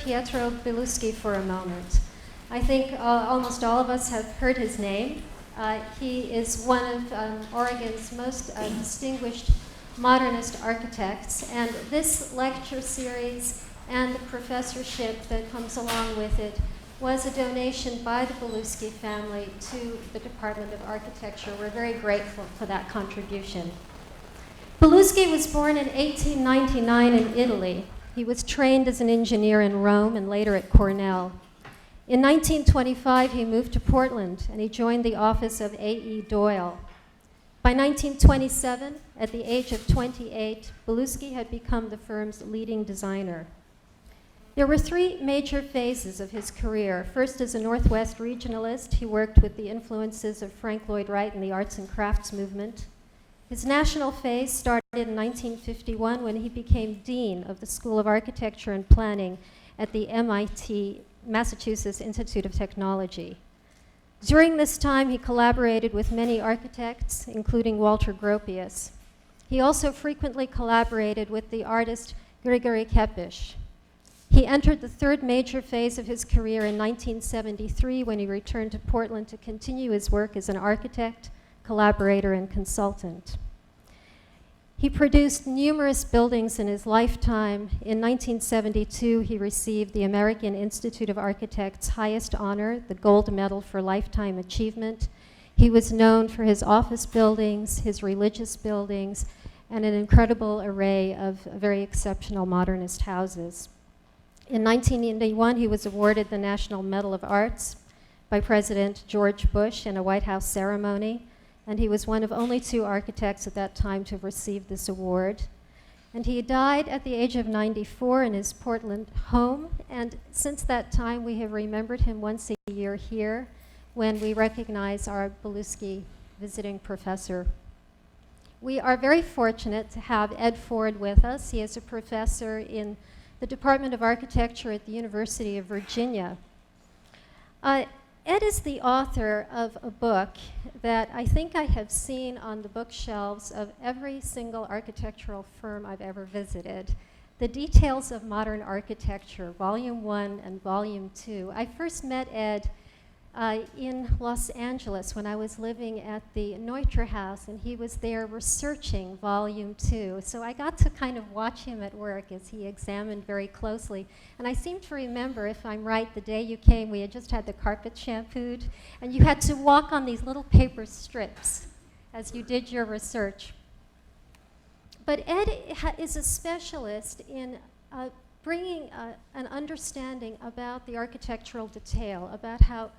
Pietro Belluschi for a moment. I think almost all of us have heard his name. He is one of Oregon's most distinguished modernist architects, and this lecture series and the professorship that comes along with it was a donation by the Belluschi family to the Department of Architecture. We're very grateful for that contribution. Belluschi was born in 1899 in Italy. He was trained as an engineer in Rome and later at Cornell. In 1925, he moved to Portland and he joined the office of A.E. Doyle. By 1927, at the age of 28, Belluschi had become the firm's leading designer. There were three major phases of his career. First, as a Northwest regionalist, he worked with the influences of Frank Lloyd Wright and the arts and crafts movement. His national phase started in 1951 when he became dean of the School of Architecture and Planning at the MIT, Massachusetts Institute of Technology. During this time, he collaborated with many architects, including Walter Gropius. He also frequently collaborated with the artist Grigory Kepes. He entered the third major phase of his career in 1973 when he returned to Portland to continue his work as an architect, collaborator, and consultant. He produced numerous buildings in his lifetime. In 1972, he received the American Institute of Architects' highest honor, the Gold Medal for Lifetime Achievement. He was known for his office buildings, his religious buildings, and an incredible array of very exceptional modernist houses. In 1981, he was awarded the National Medal of Arts by President George Bush in a White House ceremony, and he was one of only two architects at that time to have received this award. And he died at the age of 94 in his Portland home, and since that time we have remembered him once a year here when we recognize our Belluschi visiting professor. We are very fortunate to have Ed Ford with us. He is a professor in the Department of Architecture at the University of Virginia. Ed is the author of a book that I think I have seen on the bookshelves of every single architectural firm I've ever visited. The Details of Modern Architecture, Volume 1 and Volume 2. I first met Ed in Los Angeles when I was living at the Neutra House, and he was there researching Volume 2. So I got to kind of watch him at work as he examined very closely. And I seem to remember, if I'm right, the day you came, we had just had the carpet shampooed, and you had to walk on these little paper strips as you did your research. But Ed is a specialist in bringing an understanding about the architectural detail, about how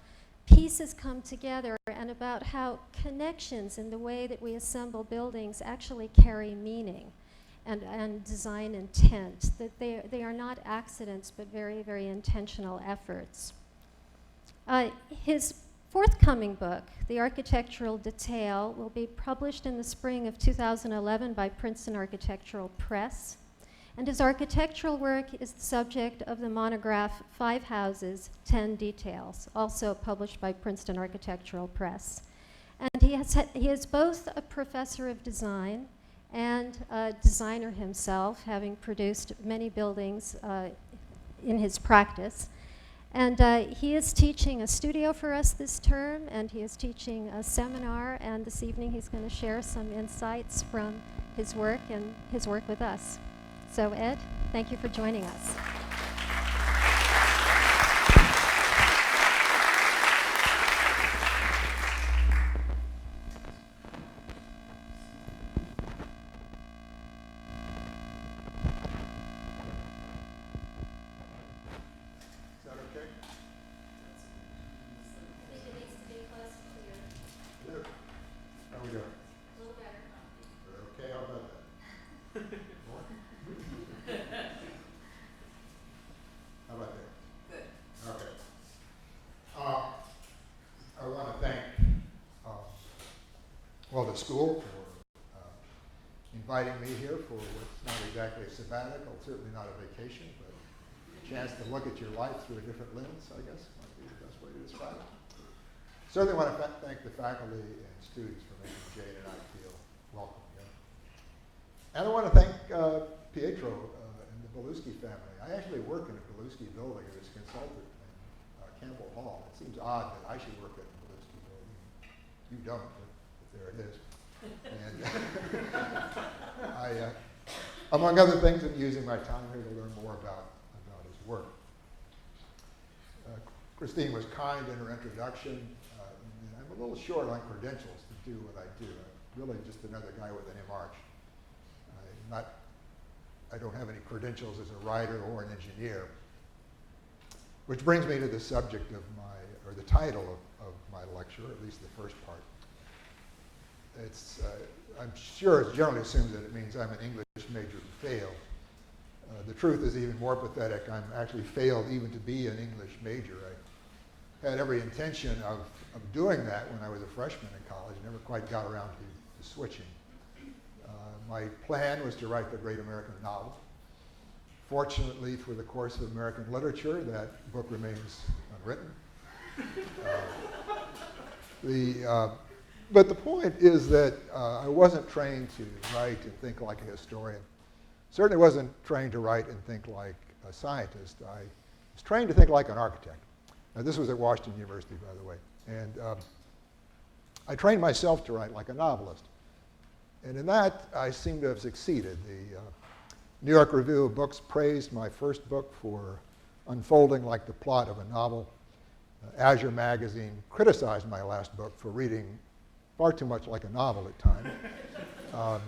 pieces come together, and about how connections in the way that we assemble buildings actually carry meaning and design intent, that they are not accidents but very, very intentional efforts. His forthcoming book, The Architectural Detail, will be published in the spring of 2011 by Princeton Architectural Press. And his architectural work is the subject of the monograph 5 Houses, 10 Details, also published by Princeton Architectural Press. And he is both a professor of design and a designer himself, having produced many buildings in his practice. And he is teaching a studio for us this term, and he is teaching a seminar, and this evening he's going to share some insights from his work and his work with us. So Ed, thank you for joining us. Is that okay? I think it needs to be close to clear. How we doing? A little better. Okay, how about that? More? How about that? Good. Okay. I want to thank the school for inviting me here for what's not exactly a sabbatical, certainly not a vacation, but a chance to look at your life through a different lens, I guess, might be the best way to describe it. Certainly want to thank the faculty and students for making Jane and I feel welcome here. And I want to thank Pietro and the Belluschi family. I actually work in a Belluschi building as a consultant in Campbell Hall. It seems odd that I should work at a Belluschi building. You don't, but there it is. And among other things, I'm using my time here to learn more about his work. Christine was kind in her introduction. I'm a little short on credentials to do what I do. I'm really just another guy with an MArch. I don't have any credentials as a writer or an engineer. Which brings me to the subject of or the title of my lecture, at least the first part. I'm sure it's generally assumed that it means I'm an English major who failed. The truth is even more pathetic. I'm actually failed even to be an English major. I had every intention of doing that when I was a freshman in college. Never quite got around to switching. My plan was to write the great American novel. Fortunately for the course of American literature, that book remains unwritten. But the point is that I wasn't trained to write and think like a historian. Certainly wasn't trained to write and think like a scientist. I was trained to think like an architect. Now, this was at Washington University, by the way. And I trained myself to write like a novelist. And in that, I seem to have succeeded. The New York Review of Books praised my first book for unfolding like the plot of a novel. Azure Magazine criticized my last book for reading far too much like a novel at times.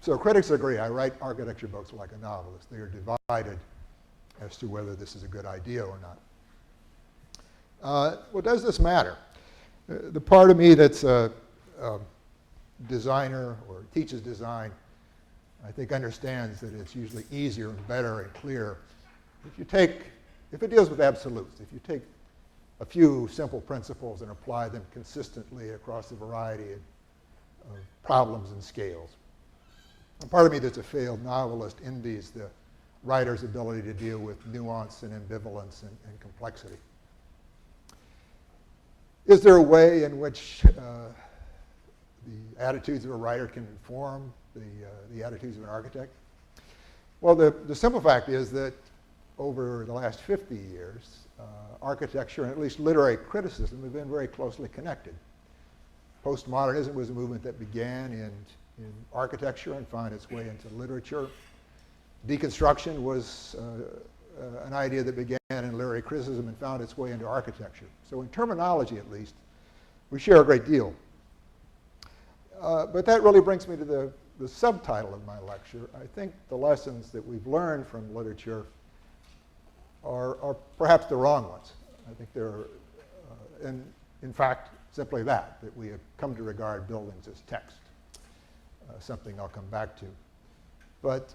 So critics agree. I write architecture books like a novelist. They are divided as to whether this is a good idea or not. Well, does this matter? The part of me that's a designer or teaches design, I think understands that it's usually easier and better and clearer if it deals with absolutes. If you take a few simple principles and apply them consistently across a variety of problems and scales. And part of me that's a failed novelist envies the writer's ability to deal with nuance and ambivalence and complexity. Is there a way in which the attitudes of a writer can inform the attitudes of an architect? Well, the simple fact is that over the last 50 years, architecture and at least literary criticism have been very closely connected. Postmodernism was a movement that began in architecture and found its way into literature. Deconstruction was an idea that began in literary criticism and found its way into architecture. So in terminology, at least, we share a great deal. But that really brings me to the subtitle of my lecture. I think the lessons that we've learned from literature are perhaps the wrong ones. I think they're, in fact, simply that we have come to regard buildings as text, something I'll come back to. But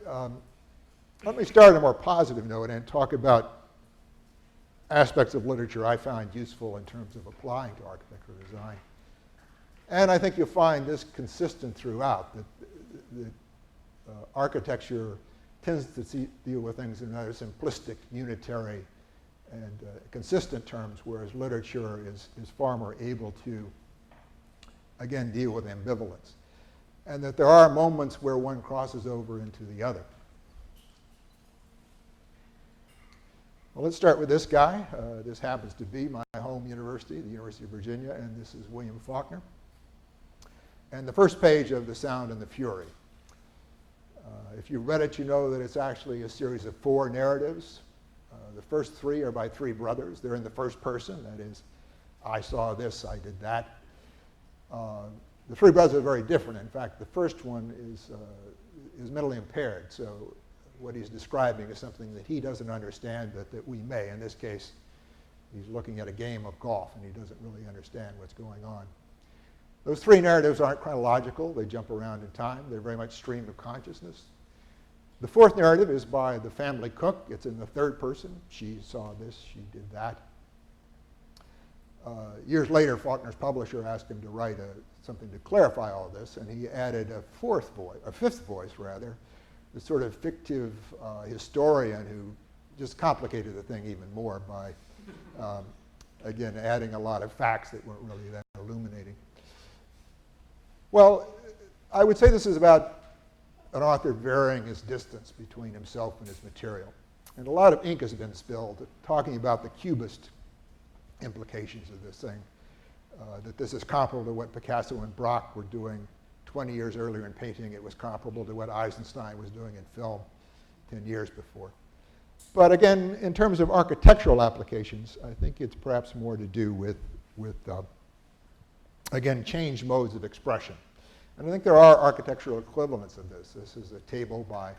let me start on a more positive note and talk about aspects of literature I found useful in terms of applying to architectural design. And I think you'll find this consistent throughout, that architecture tends to deal with things in rather simplistic, unitary, and consistent terms, whereas literature is far more able to, again, deal with ambivalence. And that there are moments where one crosses over into the other. Well, let's start with this guy. This happens to be my home university, the University of Virginia, and this is William Faulkner. And the first page of The Sound and the Fury. If you read it, you know that it's actually a series of 4 narratives. The first 3 are by 3 brothers. They're in the first person. That is, I saw this, I did that. The 3 brothers are very different. In fact, the first one is mentally impaired. So what he's describing is something that he doesn't understand, but that we may. In this case, he's looking at a game of golf, and he doesn't really understand what's going on. Those 3 narratives aren't chronological. They jump around in time. They're very much stream of consciousness. The 4th narrative is by the family cook. It's in the 3rd person. She saw this, she did that. Years later, Faulkner's publisher asked him to write something to clarify all this, and he added a 5th voice, the sort of fictive historian who just complicated the thing even more by, again, adding a lot of facts that weren't really that illuminating. Well, I would say this is about an author varying his distance between himself and his material. And a lot of ink has been spilled talking about the cubist implications of this thing, that this is comparable to what Picasso and Braque were doing 20 years earlier in painting. It was comparable to what Eisenstein was doing in film 10 years before. But again, in terms of architectural applications, I think it's perhaps more to do with again, changed modes of expression. And I think there are architectural equivalents of this. This is a table by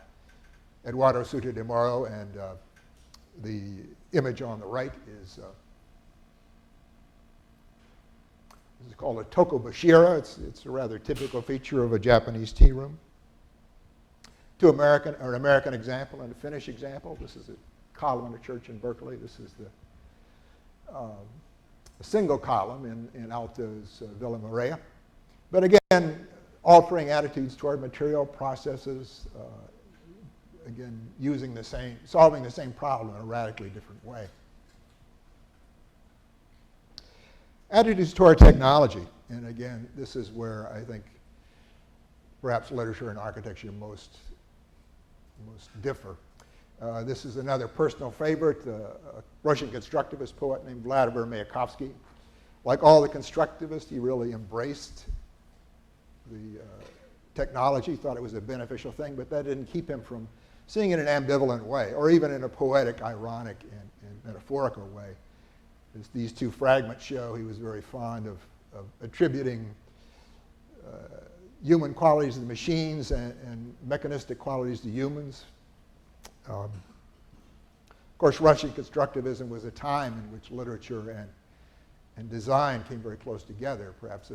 Eduardo Suter de Moro, and the image on the right is this is called a tokobashira. It's a rather typical feature of a Japanese tea room. An American example and a Finnish example. This is a column in a church in Berkeley. This is a single column in Alto's Villa Morea. But again, altering attitudes toward material processes, again, solving the same problem in a radically different way. Attitudes toward technology, and again, this is where I think perhaps literature and architecture most differ. This is another personal favorite, a Russian constructivist poet named Vladimir Mayakovsky. Like all the constructivists, he really embraced the technology, thought it was a beneficial thing, but that didn't keep him from seeing it in an ambivalent way, or even in a poetic, ironic, and metaphorical way. As these two fragments show, he was very fond of attributing human qualities to the machines and mechanistic qualities to humans. Of course, Russian constructivism was a time in which literature and design came very close together, perhaps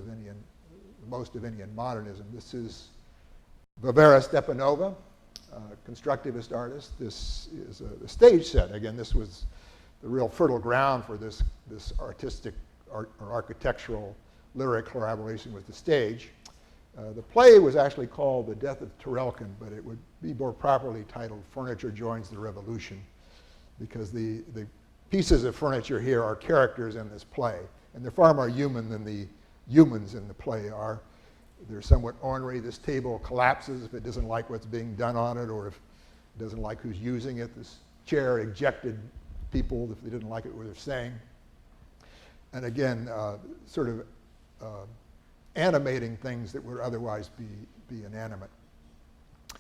most of Indian modernism. This is Varvara Stepanova, a constructivist artist. This is a stage set. Again, this was the real fertile ground for this artistic or architectural lyric collaboration with the stage. The play was actually called The Death of Turelkin, but it would be more properly titled Furniture Joins the Revolution, because the pieces of furniture here are characters in this play, and they're far more human than the humans in the play are. They're somewhat ornery. This table collapses if it doesn't like what's being done on it, or if it doesn't like who's using it. This chair ejected people if they didn't like it what they're saying. And again, sort of animating things that would otherwise be inanimate.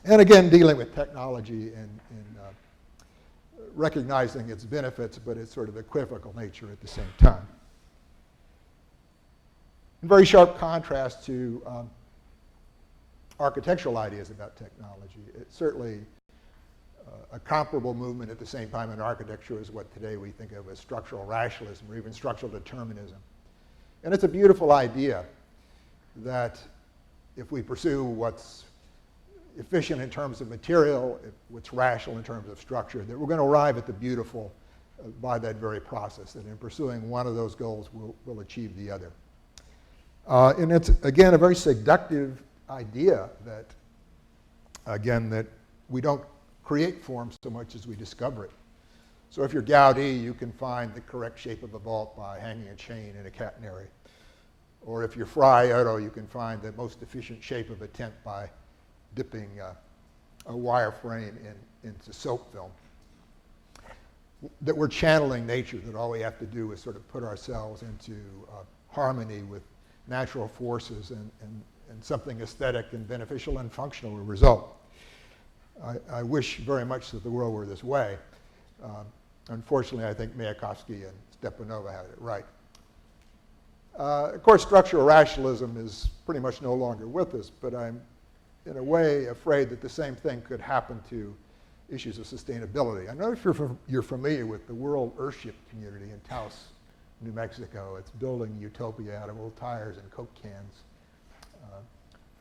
And again, dealing with technology and recognizing its benefits, but its sort of equivocal nature at the same time. In very sharp contrast to architectural ideas about technology, it's certainly a comparable movement at the same time in architecture as what today we think of as structural rationalism or even structural determinism. And it's a beautiful idea that if we pursue what's efficient in terms of material, what's rational in terms of structure, that we're going to arrive at the beautiful by that very process, that in pursuing one of those goals, we'll achieve the other. And it's, again, a very seductive idea that, again, that we don't create form so much as we discover it. So if you're Gaudi, you can find the correct shape of a vault by hanging a chain in a catenary. Or if you're Fry Otto, you can find the most efficient shape of a tent by dipping a wire frame into soap film. That we're channeling nature, that all we have to do is sort of put ourselves into harmony with natural forces and something aesthetic and beneficial and functional will result. I wish very much that the world were this way. Unfortunately, I think Mayakovsky and Stepanova had it right. Of course, structural rationalism is pretty much no longer with us, but I'm in a way afraid that the same thing could happen to issues of sustainability. I know if you're familiar with the World Earthship Community in Taos, New Mexico. It's building utopia out of old tires and Coke cans.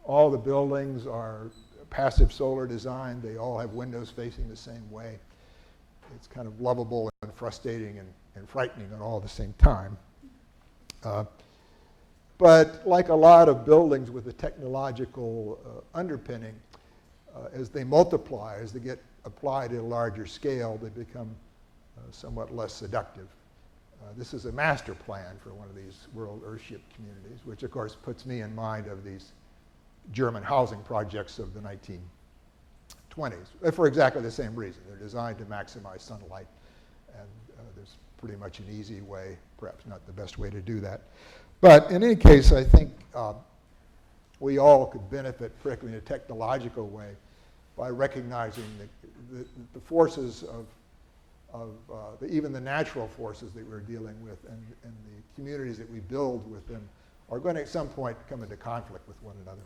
All the buildings are passive solar design. They all have windows facing the same way. It's kind of lovable and frustrating and frightening at all at the same time. But like a lot of buildings with a technological underpinning, as they multiply, as they get applied at a larger scale, they become somewhat less seductive. This is a master plan for one of these World Earthship communities, which of course puts me in mind of these German housing projects of the 1920s, for exactly the same reason. They're designed to maximize sunlight, and there's pretty much an easy way, perhaps not the best way to do that. But in any case, I think we all could benefit, particularly in a technological way, by recognizing the forces of even the natural forces that we're dealing with and the communities that we build with them are going to at some point come into conflict with one another.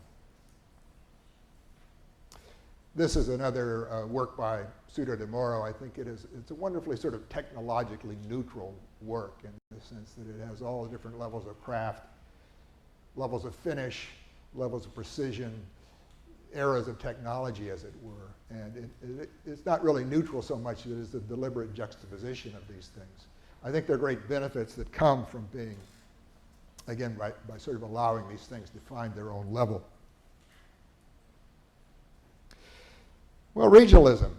This is another work by Suter de Moro. I think it's a wonderfully sort of technologically neutral work in the sense that it has all the different levels of craft, levels of finish, levels of precision, eras of technology, as it were. And it's not really neutral so much as it is the deliberate juxtaposition of these things. I think there are great benefits that come from being, again, by sort of allowing these things to find their own level. Well, regionalism,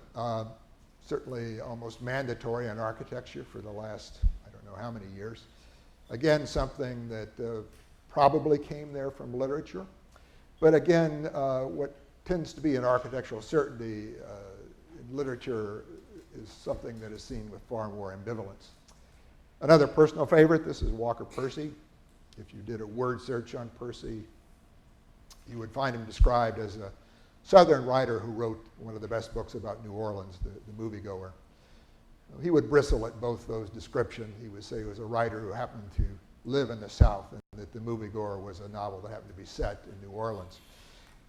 certainly almost mandatory in architecture for the last, I don't know how many years. Again, something that probably came there from literature. But again, what tends to be an architectural certainty in literature is something that is seen with far more ambivalence. Another personal favorite, this is Walker Percy. If you did a word search on Percy, you would find him described as a Southern writer who wrote one of the best books about New Orleans, The Moviegoer. He would bristle at both those descriptions. He would say he was a writer who happened to live in the South and that The Moviegoer was a novel that happened to be set in New Orleans.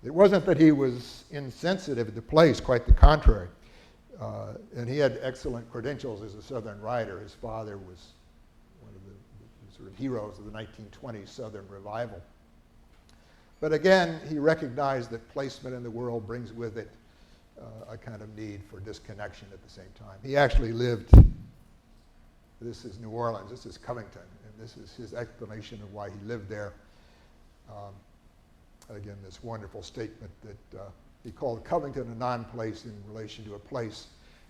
It wasn't that he was insensitive to place, quite the contrary. And he had excellent credentials as a Southern writer. His father was one of the sort of heroes of the 1920s Southern revival. But again, he recognized that placement in the world brings with it a kind of need for disconnection at the same time. He actually lived, this is New Orleans, this is Covington, and this is his explanation of why he lived there. Again, this wonderful statement that he called Covington a non-place in relation to a place,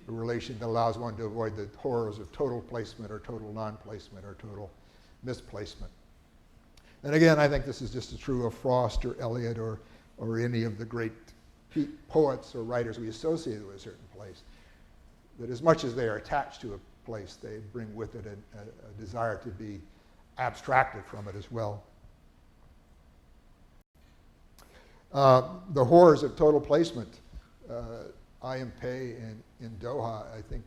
a relation that allows one to avoid the horrors of total placement or total non-placement or total misplacement. And again, I think this is just as true of Frost or Eliot or any of the great poets or writers we associate with a certain place, that as much as they are attached to a place, they bring with it a desire to be abstracted from it as well. The horrors of total placement. I am Pei in Doha. I think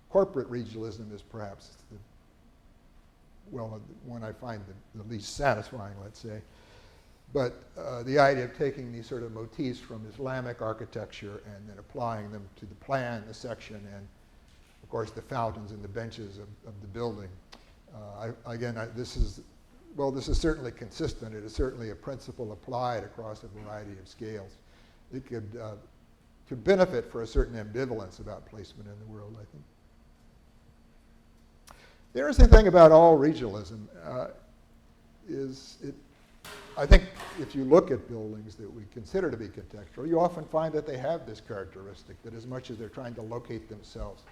corporate regionalism is perhaps the one I find the least satisfying, let's say. But the idea of taking these sort of motifs from Islamic architecture and then applying them to the plan, the section, and of course the fountains and the benches of the building. This is certainly consistent. It is certainly a principle applied across a variety of scales. It could benefit for a certain ambivalence about placement in the world, I think. The interesting thing about all regionalism is I think if you look at buildings that we consider to be contextual, you often find that they have this characteristic, that as much as they're trying to locate themselves,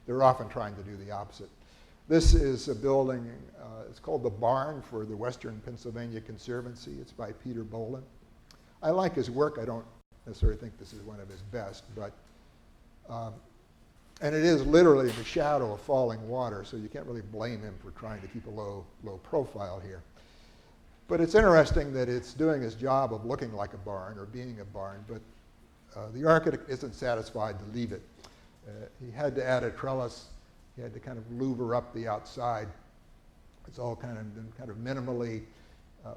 they're often trying to do the opposite. This is a building, it's called the Barn for the Western Pennsylvania Conservancy. It's by Peter Bolin. I like his work. I don't necessarily think this is one of his best, but, and it is literally in the shadow of falling water, so you can't really blame him for trying to keep a low profile here. But it's interesting that it's doing its job of looking like a barn or being a barn, but the architect isn't satisfied to leave it. He had to add a trellis. He had to kind of louver up the outside. It's all kind of minimally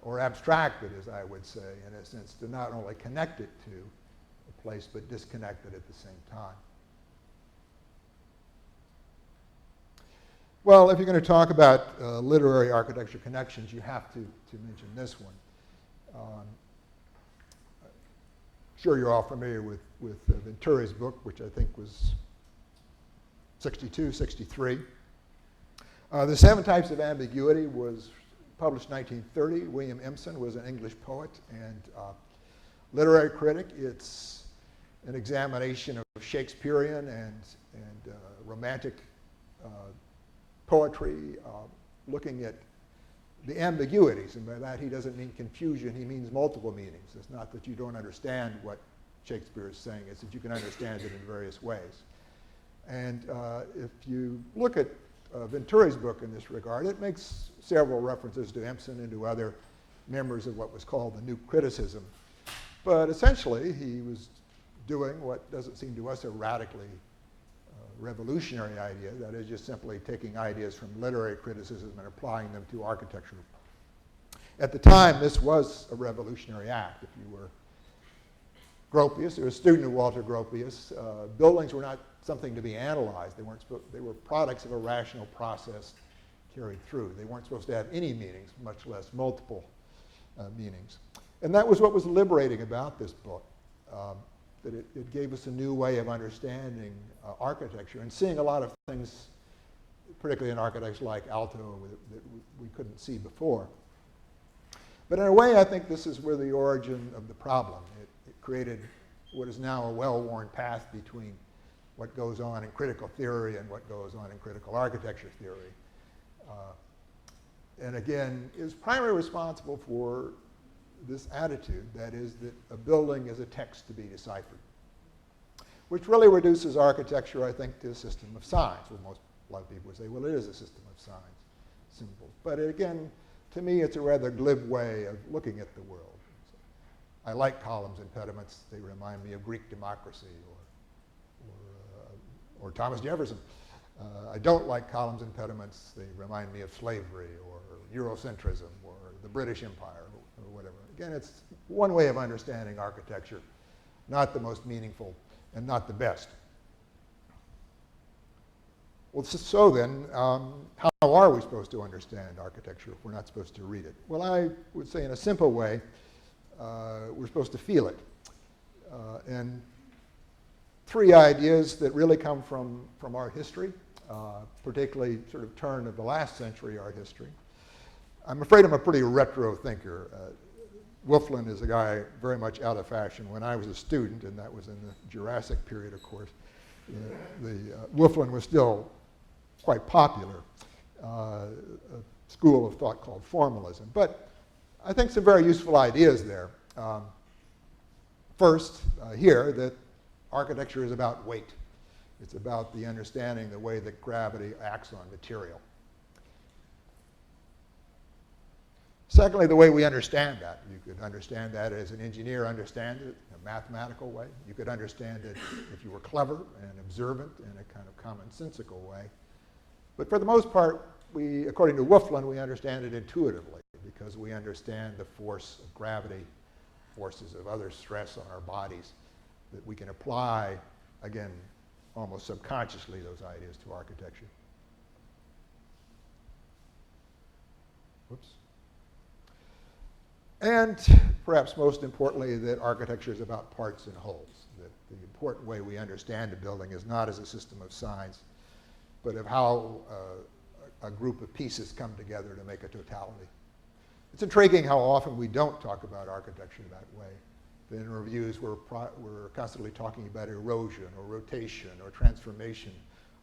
or abstracted, as I would say, in a sense, to not only connect it to a place, but disconnect it at the same time. Well, if you're going to talk about literary architecture connections, you have to mention this one. I'm sure you're all familiar with Venturi's book, which I think was 62, 63. The Seven Types of Ambiguity was published in 1930. William Empson was an English poet and literary critic. It's an examination of Shakespearean and romantic poetry, looking at the ambiguities, and by that he doesn't mean confusion, he means multiple meanings. It's not that you don't understand what Shakespeare is saying is that you can understand it in various ways. And if you look at Venturi's book in this regard, it makes several references to Empson and to other members of what was called the New Criticism. But essentially, he was doing what doesn't seem to us a radically revolutionary idea, that is just simply taking ideas from literary criticism and applying them to architecture. At the time, this was a revolutionary act. If you were Gropius, or a student of Walter Gropius, buildings were not something to be analyzed. They were products of a rational process carried through. They weren't supposed to have any meanings, much less multiple meanings. And that was what was liberating about this book, that it gave us a new way of understanding architecture and seeing a lot of things, particularly in architects like Aalto, that we couldn't see before. But in a way, I think this is where the origin of the problem. It created what is now a well-worn path between what goes on in critical theory and what goes on in critical architecture theory. And again, is primarily responsible for this attitude, that is that a building is a text to be deciphered, which really reduces architecture, I think, to a system of signs. Well, a lot of people would say, well, it is a system of signs, symbols. But again, to me, it's a rather glib way of looking at the world. So I like columns and pediments. They remind me of Greek democracy or Thomas Jefferson. I don't like columns and pediments. They remind me of slavery or Eurocentrism or the British Empire or whatever. Again, it's one way of understanding architecture, not the most meaningful and not the best. Well, so then, how are we supposed to understand architecture if we're not supposed to read it? Well, I would say in a simple way, we're supposed to feel it. And three ideas that really come from art history, particularly sort of turn of the last century art history. I'm afraid I'm a pretty retro thinker. Wolflin is a guy very much out of fashion. When I was a student, and that was in the Jurassic period, of course, Wolflin was still quite popular, a school of thought called formalism. But I think some very useful ideas there. First, here, that architecture is about weight. It's about the understanding the way that gravity acts on material. Secondly, the way we understand that. You could understand that as an engineer understands it in a mathematical way. You could understand it if you were clever and observant in a kind of commonsensical way. But for the most part, according to Wolflin, we understand it intuitively because we understand the force of gravity, forces of other stress on our bodies, that we can apply, again, almost subconsciously those ideas to architecture. Whoops. And perhaps most importantly, that architecture is about parts and wholes, that the important way we understand a building is not as a system of signs, but of how a group of pieces come together to make a totality. It's intriguing how often we don't talk about architecture that way. In reviews, we're constantly talking about erosion or rotation or transformation,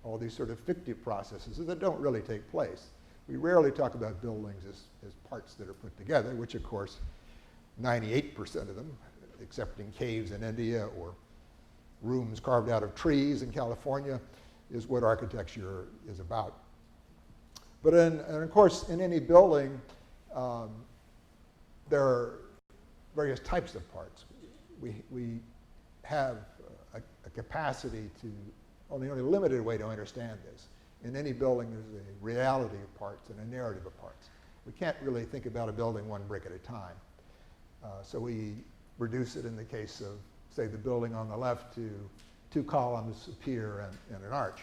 all these sort of fictive processes that don't really take place. We rarely talk about buildings as parts that are put together, which of course 98% of them, except in caves in India or rooms carved out of trees in California, is what architecture is about. But and of course, in any building, there are various types of parts. We have a capacity to, only a limited way to understand this. In any building, there's a reality of parts and a narrative of parts. We can't really think about a building one brick at a time. So we reduce it in the case of, say, the building on the left to two columns, a pier, and an arch.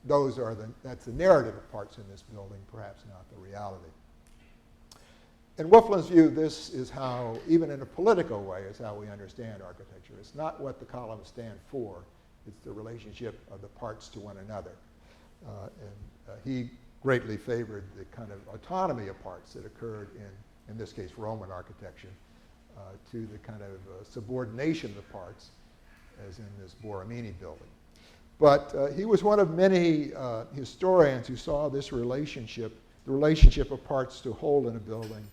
That's the narrative of parts in this building, perhaps not the reality. In Wolflin's view, this is how, even in a political way, is how we understand architecture. It's not what the columns stand for. It's the relationship of the parts to one another. He greatly favored the kind of autonomy of parts that occurred in this case, Roman architecture, to the kind of subordination of the parts, as in this Borromini building. But he was one of many historians who saw this relationship, the relationship of parts to whole in a building,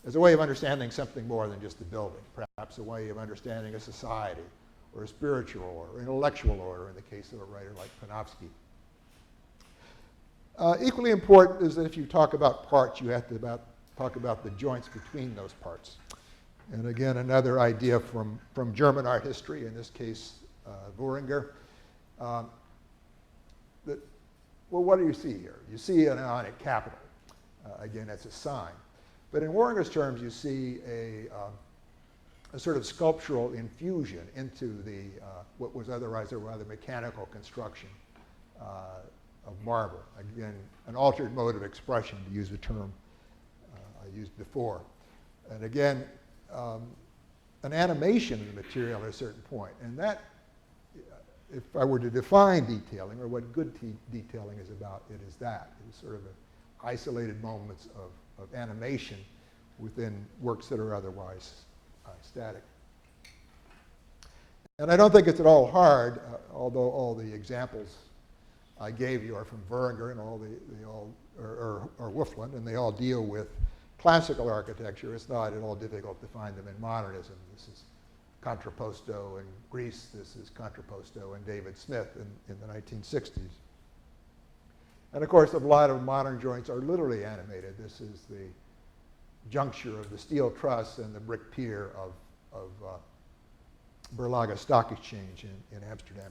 as a way of understanding something more than just the building, perhaps a way of understanding a society or a spiritual order, intellectual order in the case of a writer like Panofsky. Equally important is that if you talk about parts, you have to talk about the joints between those parts. And again, another idea from German art history, in this case, Boehringer. Well, what do you see here? You see an ionic capital. Again, that's a sign. But in Boehringer's terms, you see a sort of sculptural infusion into what was otherwise a rather mechanical construction of marble. Again, an altered mode of expression, to use the term I used before. And again, an animation of the material at a certain point. And that, if I were to define detailing, or what good detailing is about, it is that. It is sort of isolated moments of animation within works that are otherwise static. And I don't think it's at all hard, although all the examples I gave you are from Boehringer and or Wolfland, and they all deal with classical architecture. It's not at all difficult to find them in modernism. This is Contrapposto in Greece. This is Contrapposto in David Smith in the 1960s. And of course, a lot of modern joints are literally animated. This is the juncture of the steel truss and the brick pier of Berlage Stock Exchange in Amsterdam.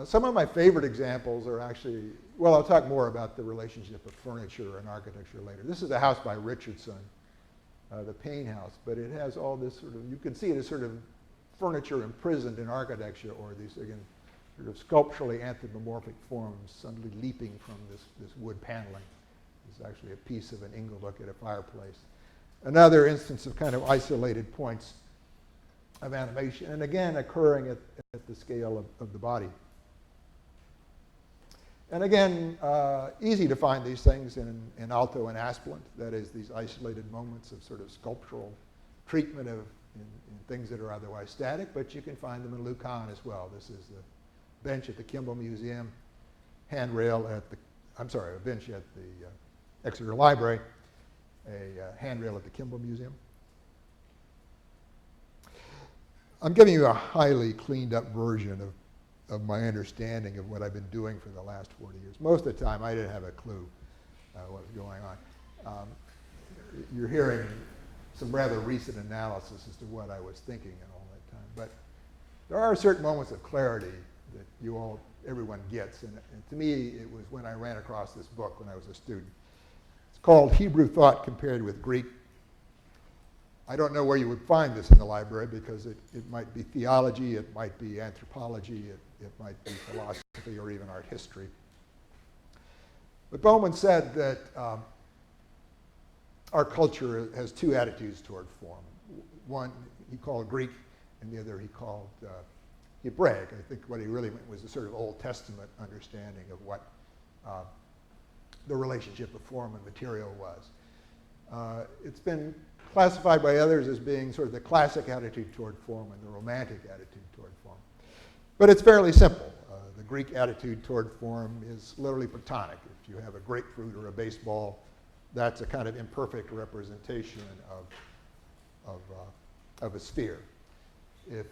Some of my favorite examples are actually, well, I'll talk more about the relationship of furniture and architecture later. This is a house by Richardson, the Payne House, but it has all this sort of, you can see it as sort of furniture imprisoned in architecture, or these, again, sort of sculpturally anthropomorphic forms suddenly leaping from this wood paneling. It's actually a piece of an inglenook at a fireplace. Another instance of kind of isolated points of animation, and again occurring at the scale of the body. And again, easy to find these things in Alto and Asplund, that is, these isolated moments of sort of sculptural treatment in things that are otherwise static, but you can find them in Lucan as well. This is the bench at the Kimball Museum, handrail at a bench at the Exeter Library, a handrail at the Kimball Museum. I'm giving you a highly cleaned up version of my understanding of what I've been doing for the last 40 years. Most of the time, I didn't have a clue what was going on. You're hearing some rather recent analysis as to what I was thinking and all that time. But there are certain moments of clarity that everyone gets. And to me, it was when I ran across this book when I was a student. It's called Hebrew Thought Compared with Greek. I don't know where you would find this in the library because it might be theology, it might be anthropology, it might be philosophy or even art history. But Bowman said that our culture has two attitudes toward form. One he called Greek, and the other he called Hebraic. I think what he really meant was a sort of Old Testament understanding of what the relationship of form and material was. It's been classified by others as being sort of the classic attitude toward form and the romantic attitude toward form. But it's fairly simple. The Greek attitude toward form is literally Platonic. If you have a grapefruit or a baseball, that's a kind of imperfect representation of a sphere. If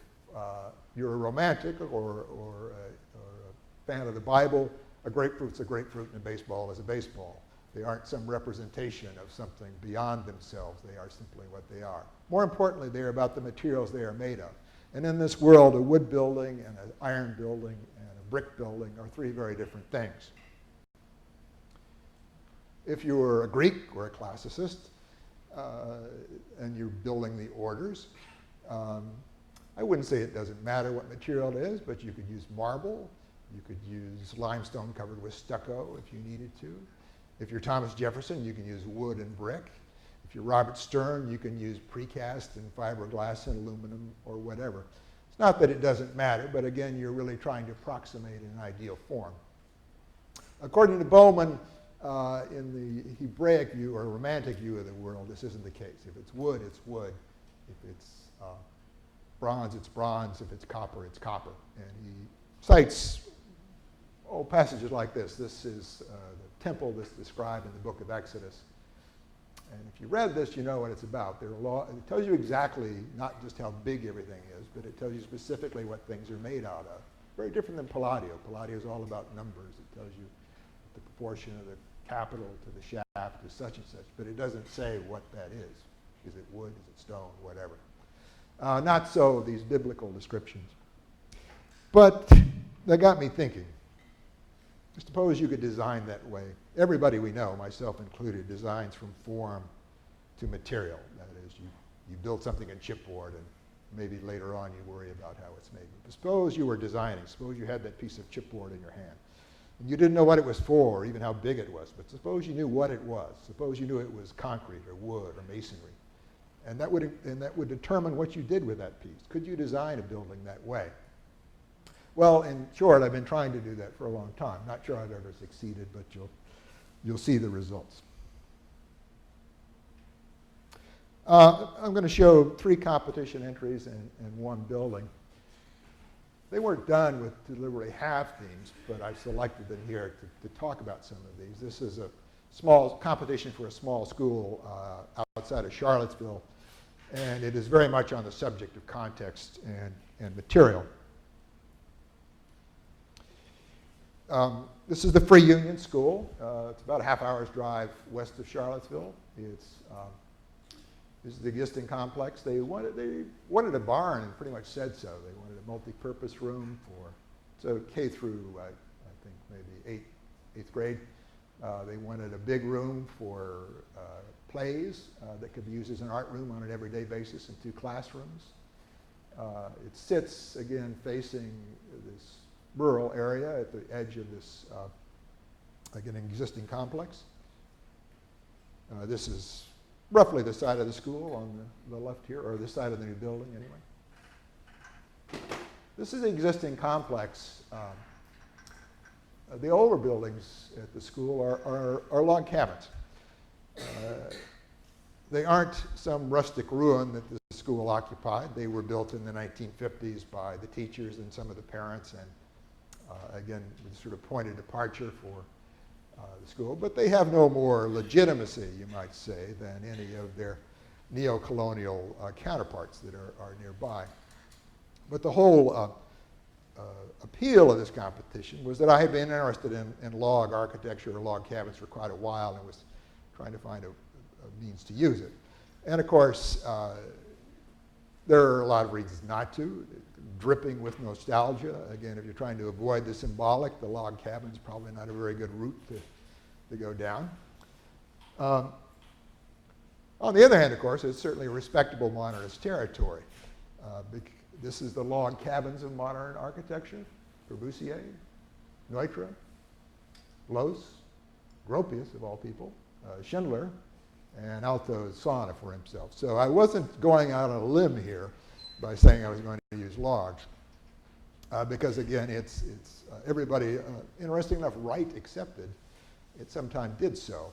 you're a romantic or a fan of the Bible, a grapefruit's a grapefruit and a baseball is a baseball. They aren't some representation of something beyond themselves. They are simply what they are. More importantly, they are about the materials they are made of. And in this world, a wood building and an iron building and a brick building are three very different things. If you were a Greek or a classicist and you're building the orders, I wouldn't say it doesn't matter what material it is, but you could use marble. You could use limestone covered with stucco if you needed to. If you're Thomas Jefferson, you can use wood and brick. If you're Robert Stern, you can use precast and fiberglass and aluminum or whatever. It's not that it doesn't matter, but again, you're really trying to approximate an ideal form. According to Bowman, in the Hebraic view or romantic view of the world, this isn't the case. If it's wood, it's wood. If it's bronze, it's bronze. If it's copper, it's copper. And he cites passages like this. This is the temple that's described in the book of Exodus. And if you read this, you know what it's about. It tells you exactly not just how big everything is, but it tells you specifically what things are made out of. Very different than Palladio. Palladio is all about numbers. It tells you the proportion of the capital to the shaft is such and such, but it doesn't say what that is. Is it wood? Is it stone? Whatever. Not so these biblical descriptions. But that got me thinking. Suppose you could design that way. Everybody we know, myself included, designs from form to material. That is, you build something in chipboard, and maybe later on you worry about how it's made. But suppose you were designing. Suppose you had that piece of chipboard in your hand. And you didn't know what it was for, or even how big it was. But suppose you knew what it was. Suppose you knew it was concrete or wood or masonry. And that would determine what you did with that piece. Could you design a building that way? Well, in short, I've been trying to do that for a long time. Not sure I've ever succeeded, but you'll see the results. I'm going to show 3 competition entries and 1 building. They weren't done with deliberately half themes, but I've selected them here to talk about some of these. This is a small competition for a small school outside of Charlottesville, and it is very much on the subject of context and material. This is the Free Union School. It's about a half-hour's drive west of Charlottesville. This is the existing complex. They wanted a barn and pretty much said so. They wanted a multi-purpose room so K through, I think, maybe 8th grade. They wanted a big room for plays that could be used as an art room on an everyday basis in 2 classrooms. It sits, again, facing this rural area at the edge of this, again, existing complex. This is roughly the side of the school on the left here, or this side of the new building anyway. This is the existing complex. The older buildings at the school are log cabins. They aren't some rustic ruin that the school occupied. They were built in the 1950s by the teachers and some of the parents, and again, with a sort of pointed departure for the school. But they have no more legitimacy, you might say, than any of their neo-colonial counterparts that are nearby. But the whole appeal of this competition was that I had been interested in log architecture or log cabins for quite a while and was trying to find a means to use it. And of course, there are a lot of reasons not to. Dripping with nostalgia. Again, if you're trying to avoid the symbolic, the log cabin's probably not a very good route to go down. On the other hand, of course, it's certainly a respectable modernist territory. This is the log cabins of modern architecture. Corbusier, Neutra, Loos, Gropius, of all people, Schindler, and Alto Sana for himself. So I wasn't going out on a limb here by saying I was going to use logs, because again, it's everybody, interesting enough, right accepted, it sometimes did so.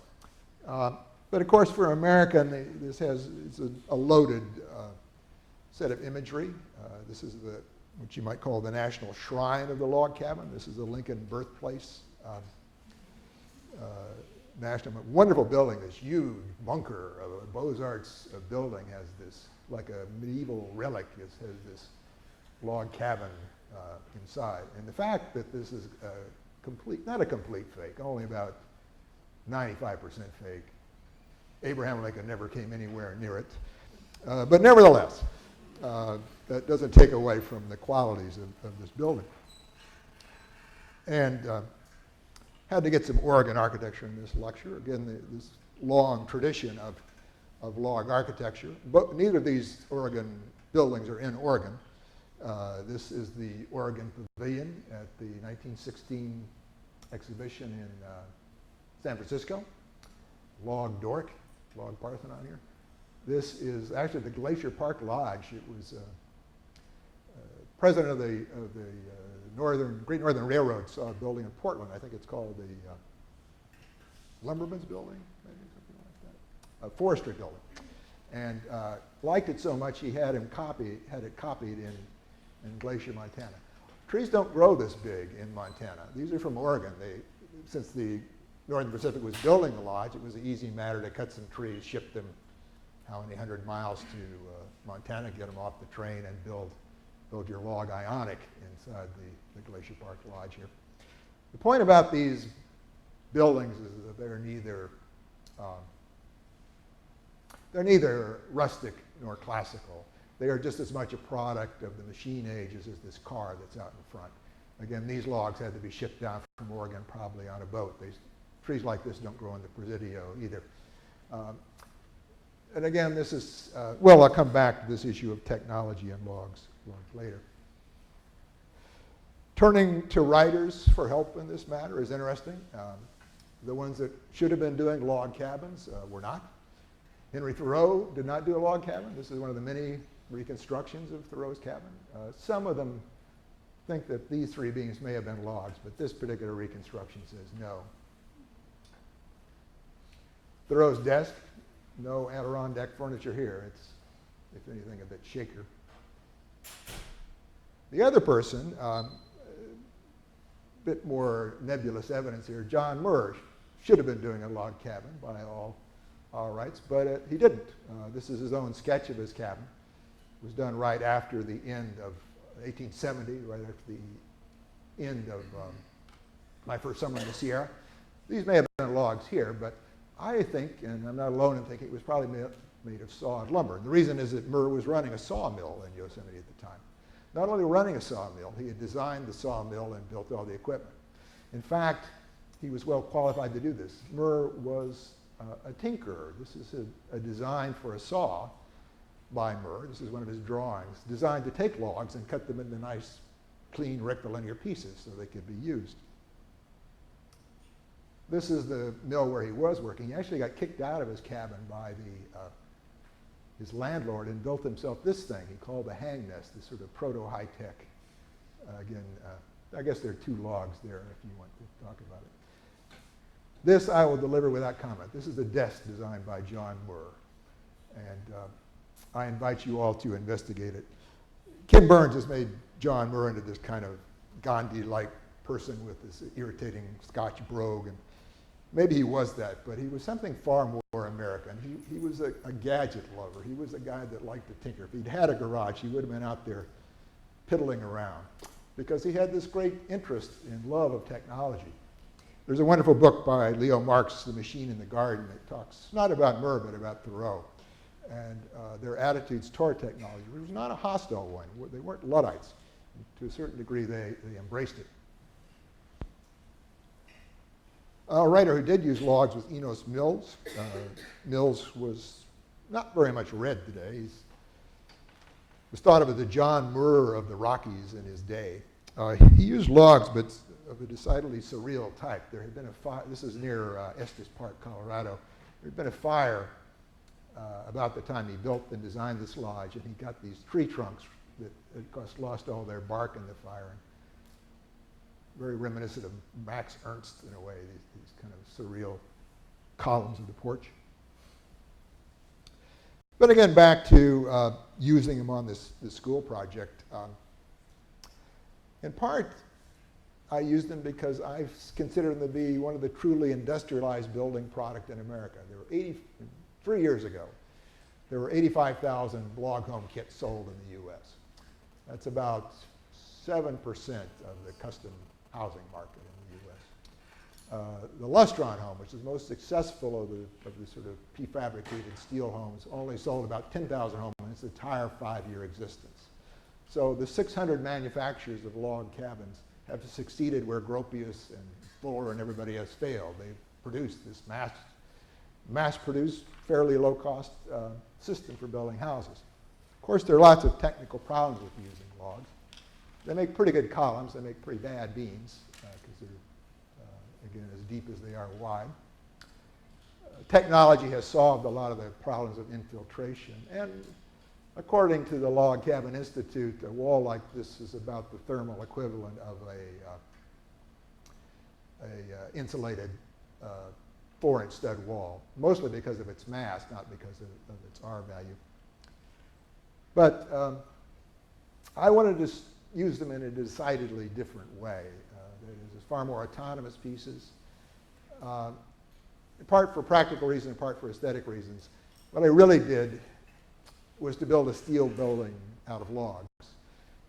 But of course, for American, it's a loaded set of imagery. This is what you might call the national shrine of the log cabin. This is the Lincoln birthplace. Wonderful building, this huge bunker of a Beaux-Arts building has this, like a medieval relic, has this log cabin inside. And the fact that this is not a complete fake, only about 95% fake. Abraham Lincoln never came anywhere near it. But nevertheless, that doesn't take away from the qualities of this building. And had to get some Oregon architecture in this lecture. Again, this long tradition of log architecture. But neither of these Oregon buildings are in Oregon. This is the Oregon Pavilion at the 1916 exhibition in San Francisco. Log Dork, log Parthenon here. This is actually the Glacier Park Lodge. It was president of the Great Northern Railroad saw a building in Portland. I think it's called the Lumberman's Building, maybe something like that. A forestry building. And liked it so much he had it copied in Glacier, Montana. Trees don't grow this big in Montana. These are from Oregon. Since the Northern Pacific was building the lodge, it was an easy matter to cut some trees, ship them how many 100 miles to Montana, get them off the train, and build your log ionic inside the Glacier Park Lodge here. The point about these buildings is that they're neither rustic nor classical. They are just as much a product of the machine age as is this car that's out in front. Again, these logs had to be shipped down from Oregon, probably on a boat. Trees like this don't grow in the Presidio either. And again, this is, well, I'll come back to this issue of technology and logs later. Turning to writers for help in this matter is interesting. The ones that should have been doing log cabins were not. Henry Thoreau did not do a log cabin. This is one of the many reconstructions of Thoreau's cabin. Some of them think that these three beams may have been logs, but this particular reconstruction says no. Thoreau's desk, no Adirondack furniture here. It's, if anything, a bit shaker. The other person, bit more nebulous evidence here, John Muir should have been doing a log cabin by all rights, but he didn't. This is his own sketch of his cabin. It was done right after the end of 1870, right after the end of my first summer in the Sierra. These may have been logs here, but I think, and I'm not alone in thinking, it was probably made of sawed lumber. And the reason is that Muir was running a sawmill in Yosemite at the time. Not only running a sawmill, he had designed the sawmill and built all the equipment. In fact, he was well qualified to do this. Muir was a tinkerer. This is a design for a saw by Muir. This is one of his drawings, designed to take logs and cut them into nice, clean, rectilinear pieces so they could be used. This is the mill where he was working. He actually got kicked out of his cabin by his landlord and built himself this thing he called the hang nest, this sort of proto-high-tech. Again, I guess there are two logs there if you want to talk about it. This I will deliver without comment. This is a desk designed by John Muir. And I invite you all to investigate it. Kim Burns has made John Muir into this kind of Gandhi-like person with this irritating Scotch brogue. And maybe he was that, but he was something far more American. He was a gadget lover. He was a guy that liked to tinker. If he'd had a garage, he would have been out there piddling around because he had this great interest and love of technology. There's a wonderful book by Leo Marx, The Machine in the Garden, that talks not about Muir, but about Thoreau and their attitudes toward technology. It was not a hostile one. They weren't Luddites. To a certain degree, they embraced it. A writer who did use logs was Enos Mills. Mills was not very much read today. He was thought of as the John Muir of the Rockies in his day. He used logs, but of a decidedly surreal type. There had been a fire, this is near Estes Park, Colorado. There had been a fire about the time he built and designed this lodge, and he got these tree trunks that, of course, lost all their bark in the fire. Very reminiscent of Max Ernst in a way, these kind of surreal columns of the porch. But again, back to using them on this school project. In part, I used them because I consider them to be one of the truly industrialized building product in America. There were 3 years ago, there were 85,000 log home kits sold in the U.S. That's about 7% of the custom housing market in the U.S. The Lustron home, which is the most successful of the sort of prefabricated steel homes, only sold about 10,000 homes in its entire 5-year existence. So the 600 manufacturers of log cabins have succeeded where Gropius and Fuller and everybody has failed. They've produced this mass-produced, fairly low-cost system for building houses. Of course, there are lots of technical problems with using logs. They make pretty good columns. They make pretty bad beams because they're, again, as deep as they are wide. Technology has solved a lot of the problems of infiltration. And according to the Log Cabin Institute, a wall like this is about the thermal equivalent of a insulated 4-inch stud wall, mostly because of its mass, not because of its R value. But I wanted to use them in a decidedly different way. There's far more autonomous pieces. in part for practical reasons, in part for aesthetic reasons. What I really did was to build a steel building out of logs.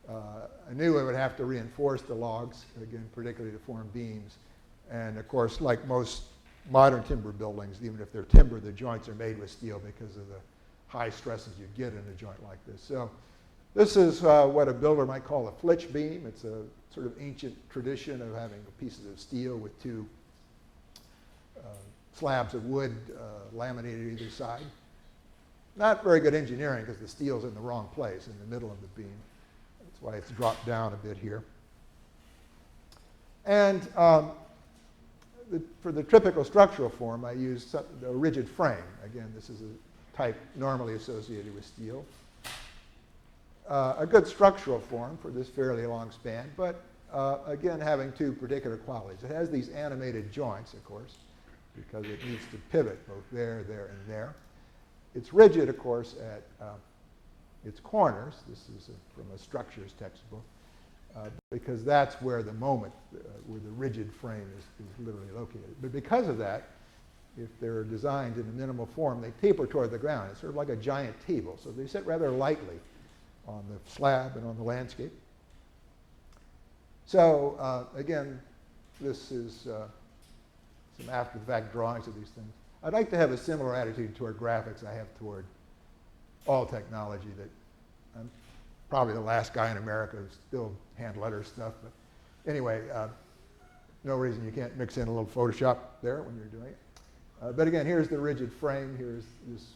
I knew I would have to reinforce the logs, again, particularly to form beams. And of course, like most modern timber buildings, even if they're timber, the joints are made with steel because of the high stresses you get in a joint like this. So this is what a builder might call a flitch beam. It's a sort of ancient tradition of having pieces of steel with two slabs of wood laminated either side. Not very good engineering because the steel's in the wrong place, in the middle of the beam. That's why it's dropped down a bit here. And for the typical structural form, I used a rigid frame. Again, this is a type normally associated with steel. A good structural form for this fairly long span, but again, having two particular qualities. It has these animated joints, of course, because it needs to pivot both there, there, and there. It's rigid, of course, at its corners. This is from a structures textbook, because that's where the moment, where the rigid frame is literally located. But because of that, if they're designed in a minimal form, they taper toward the ground. It's sort of like a giant table. So they sit rather lightly on the slab and on the landscape. So again, this is some after-the-fact drawings of these things. I'd like to have a similar attitude toward graphics I have toward all technology. That I'm probably the last guy in America who still hand letter stuff. But anyway, no reason you can't mix in a little Photoshop there when you're doing it. But again, here's the rigid frame. Here's this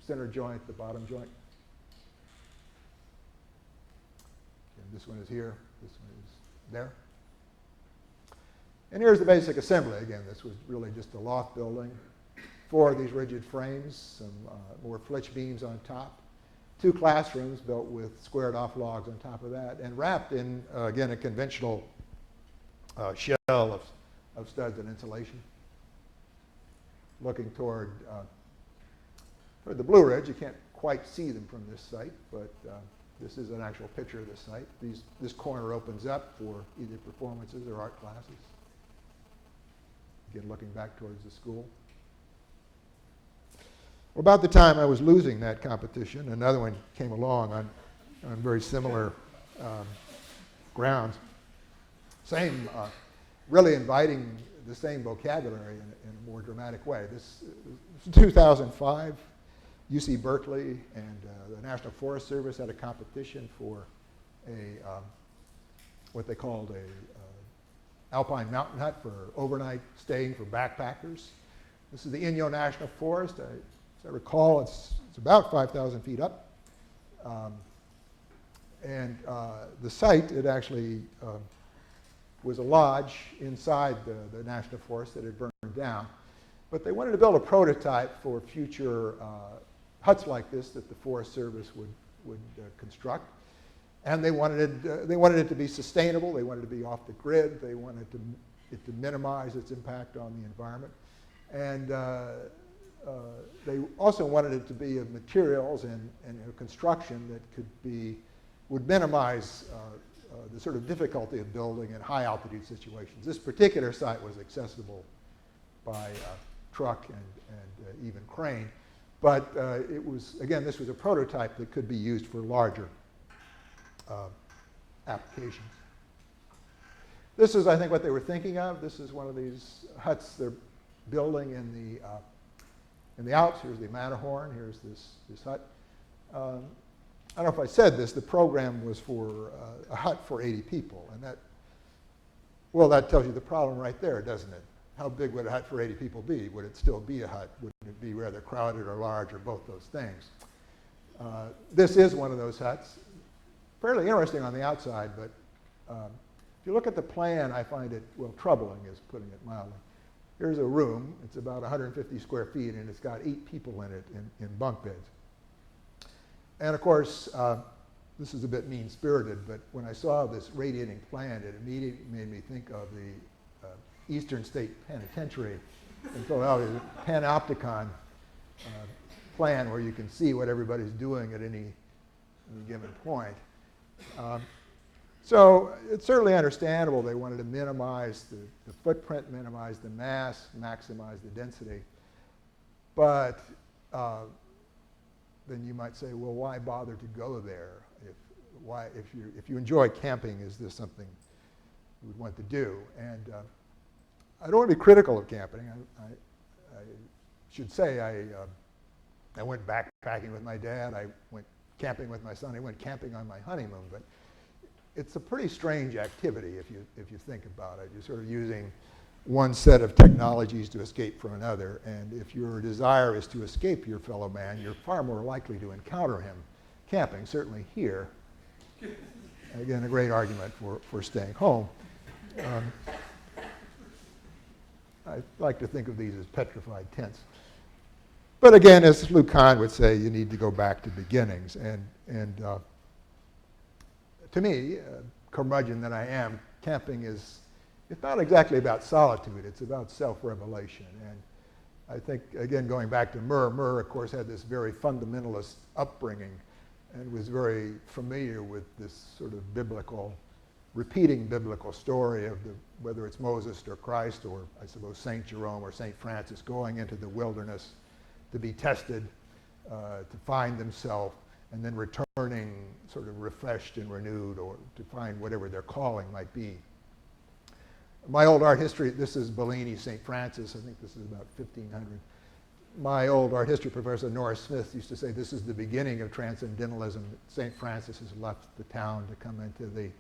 center joint, the bottom joint. And this one is here. This one is there. And here's the basic assembly. Again, this was really just a loft building. 4 of these rigid frames, some more flitch beams on top. 2 classrooms built with squared off logs on top of that, and wrapped in, again, a conventional shell of studs and insulation. Looking toward the Blue Ridge. You can't quite see them from this site, but this is an actual picture of the site. This corner opens up for either performances or art classes. Again, looking back towards the school. Well, about the time I was losing that competition, another one came along on very similar grounds. Same, really inviting the same vocabulary in a more dramatic way. This was 2005. UC Berkeley and the National Forest Service had a competition for what they called a alpine mountain hut for overnight staying for backpackers. This is the Inyo National Forest. As I recall, it's about 5,000 feet up. And the site, it actually was a lodge inside the National Forest that had burned down. But they wanted to build a prototype for future huts like this that the Forest Service would construct. And they wanted it to be sustainable. They wanted it to be off the grid. They wanted it to minimize its impact on the environment. And they also wanted it to be of materials and construction that would minimize the sort of difficulty of building in high altitude situations. This particular site was accessible by truck and even crane, but it was, again, this was a prototype that could be used for larger applications. This is, I think, what they were thinking of. This is one of these huts they're building in the Alps. Here's the Matterhorn. Here's this hut. I don't know if I said this. The program was for a hut for 80 people, and that tells you the problem right there, doesn't it? How big would a hut for 80 people be? Would it still be a hut? Would it be rather crowded or large, or both those things? This is one of those huts. Fairly interesting on the outside, but if you look at the plan, I find it, well, troubling is putting it mildly. Here's a room. It's about 150 square feet, and it's got 8 people in it in bunk beds. And of course, this is a bit mean-spirited, but when I saw this radiating plan, it immediately made me think of the Eastern State Penitentiary in Philadelphia, the Panopticon plan, where you can see what everybody's doing at any given point. So it's certainly understandable they wanted to minimize the footprint, minimize the mass, maximize the density. But then you might say, well, why bother to go there? If you enjoy camping, is this something you would want to do? And I don't want to be critical of camping. I should say I went backpacking with my dad. I went camping with my son. I went camping on my honeymoon. But it's a pretty strange activity if you think about it. You're sort of using one set of technologies to escape from another. And if your desire is to escape your fellow man, you're far more likely to encounter him camping, certainly here. Again, a great argument for staying home. I like to think of these as petrified tents. But again, as Luke Kahn would say, you need to go back to beginnings. And to me, curmudgeon that I am, camping it's not exactly about solitude, it's about self-revelation. And I think, again, going back to Murr, of course, had this very fundamentalist upbringing and was very familiar with this sort of repeating biblical story of whether it's Moses or Christ or, I suppose, St. Jerome or St. Francis going into the wilderness to be tested, to find themselves, and then returning sort of refreshed and renewed, or to find whatever their calling might be. My old art history, this is Bellini, St. Francis, I think this is about 1500. My old art history professor, Norris Smith, used to say this is the beginning of transcendentalism. St. Francis has left the town to come into the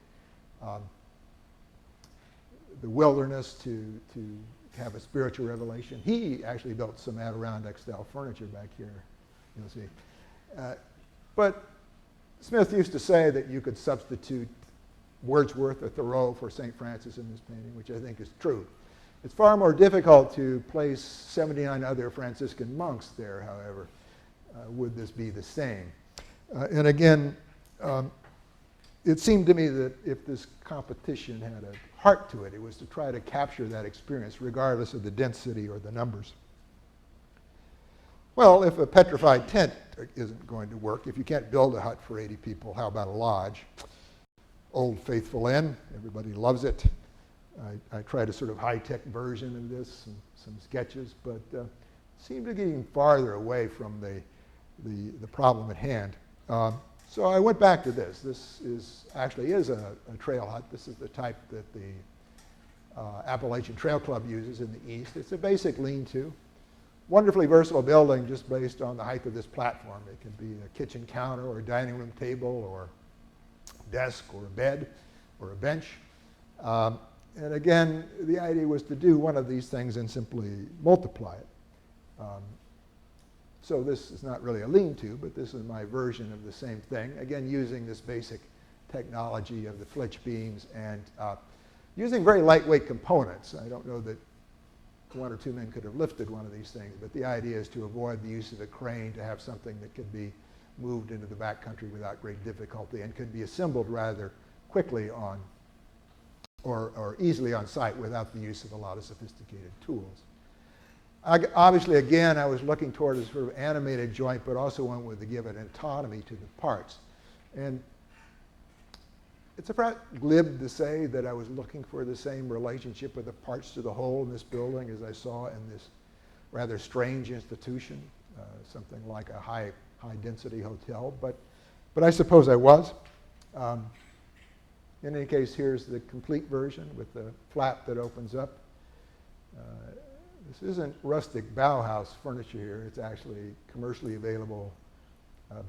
wilderness to have a spiritual revelation. He actually built some Adirondack style furniture back here, you'll see. But Smith used to say that you could substitute Wordsworth or Thoreau for St. Francis in this painting, which I think is true. It's far more difficult to place 79 other Franciscan monks there, however. Would this be the same? And again, it seemed to me that if this competition had a heart to it, it was to try to capture that experience regardless of the density or the numbers. Well, if a petrified tent isn't going to work, if you can't build a hut for 80 people, how about a lodge? Old Faithful Inn, everybody loves it. I tried a sort of high-tech version of this, some sketches, but seemed to be getting farther away from the problem at hand. So I went back to this. This actually is a trail hut. This is the type that the Appalachian Trail Club uses in the east. It's a basic lean-to. Wonderfully versatile building just based on the height of this platform. It can be a kitchen counter or a dining room table or desk or a bed or a bench. And again, the idea was to do one of these things and simply multiply it. So this is not really a lean-to, but this is my version of the same thing. Again, using this basic technology of the flitch beams and using very lightweight components. I don't know that one or two men could have lifted one of these things, but the idea is to avoid the use of a crane, to have something that could be moved into the backcountry without great difficulty and could be assembled rather quickly on or easily on site without the use of a lot of sophisticated tools. Obviously, again, I was looking toward a sort of animated joint, but also one with to give it autonomy to the parts. And it's a bit glib to say that I was looking for the same relationship with the parts to the whole in this building as I saw in this rather strange institution, something like a high-density hotel, but I suppose I was. In any case, here's the complete version with the flap that opens up. This isn't rustic Bauhaus furniture here. It's actually commercially available